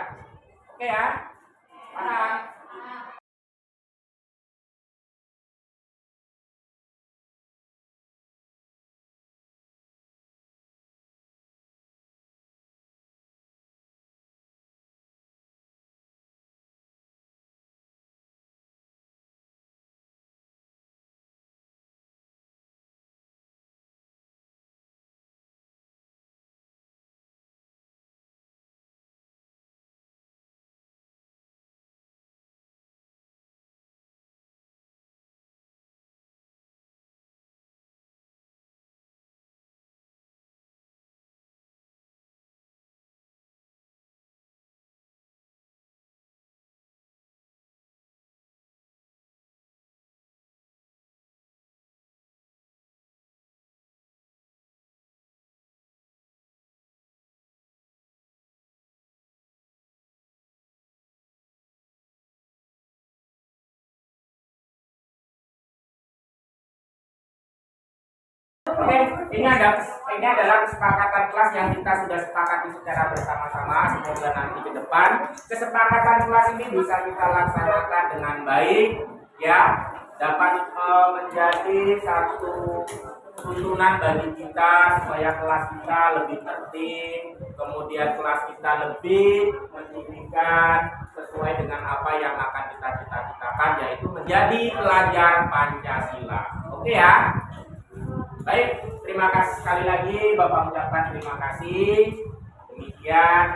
Oke ya, paham? Oke, ini adalah kesepakatan kelas yang kita sudah sepakati secara bersama-sama. Semoga nanti ke depan kesepakatan kelas ini bisa kita laksanakan dengan baik, ya, dapat menjadi satu tuntunan bagi kita supaya kelas kita lebih tertib, kemudian kelas kita lebih mendidikan sesuai dengan apa yang akan kita cita-citakan, yaitu menjadi pelajar Pancasila. Oke ya. Baik, terima kasih sekali lagi Bapak ucapkan terima kasih. Demikian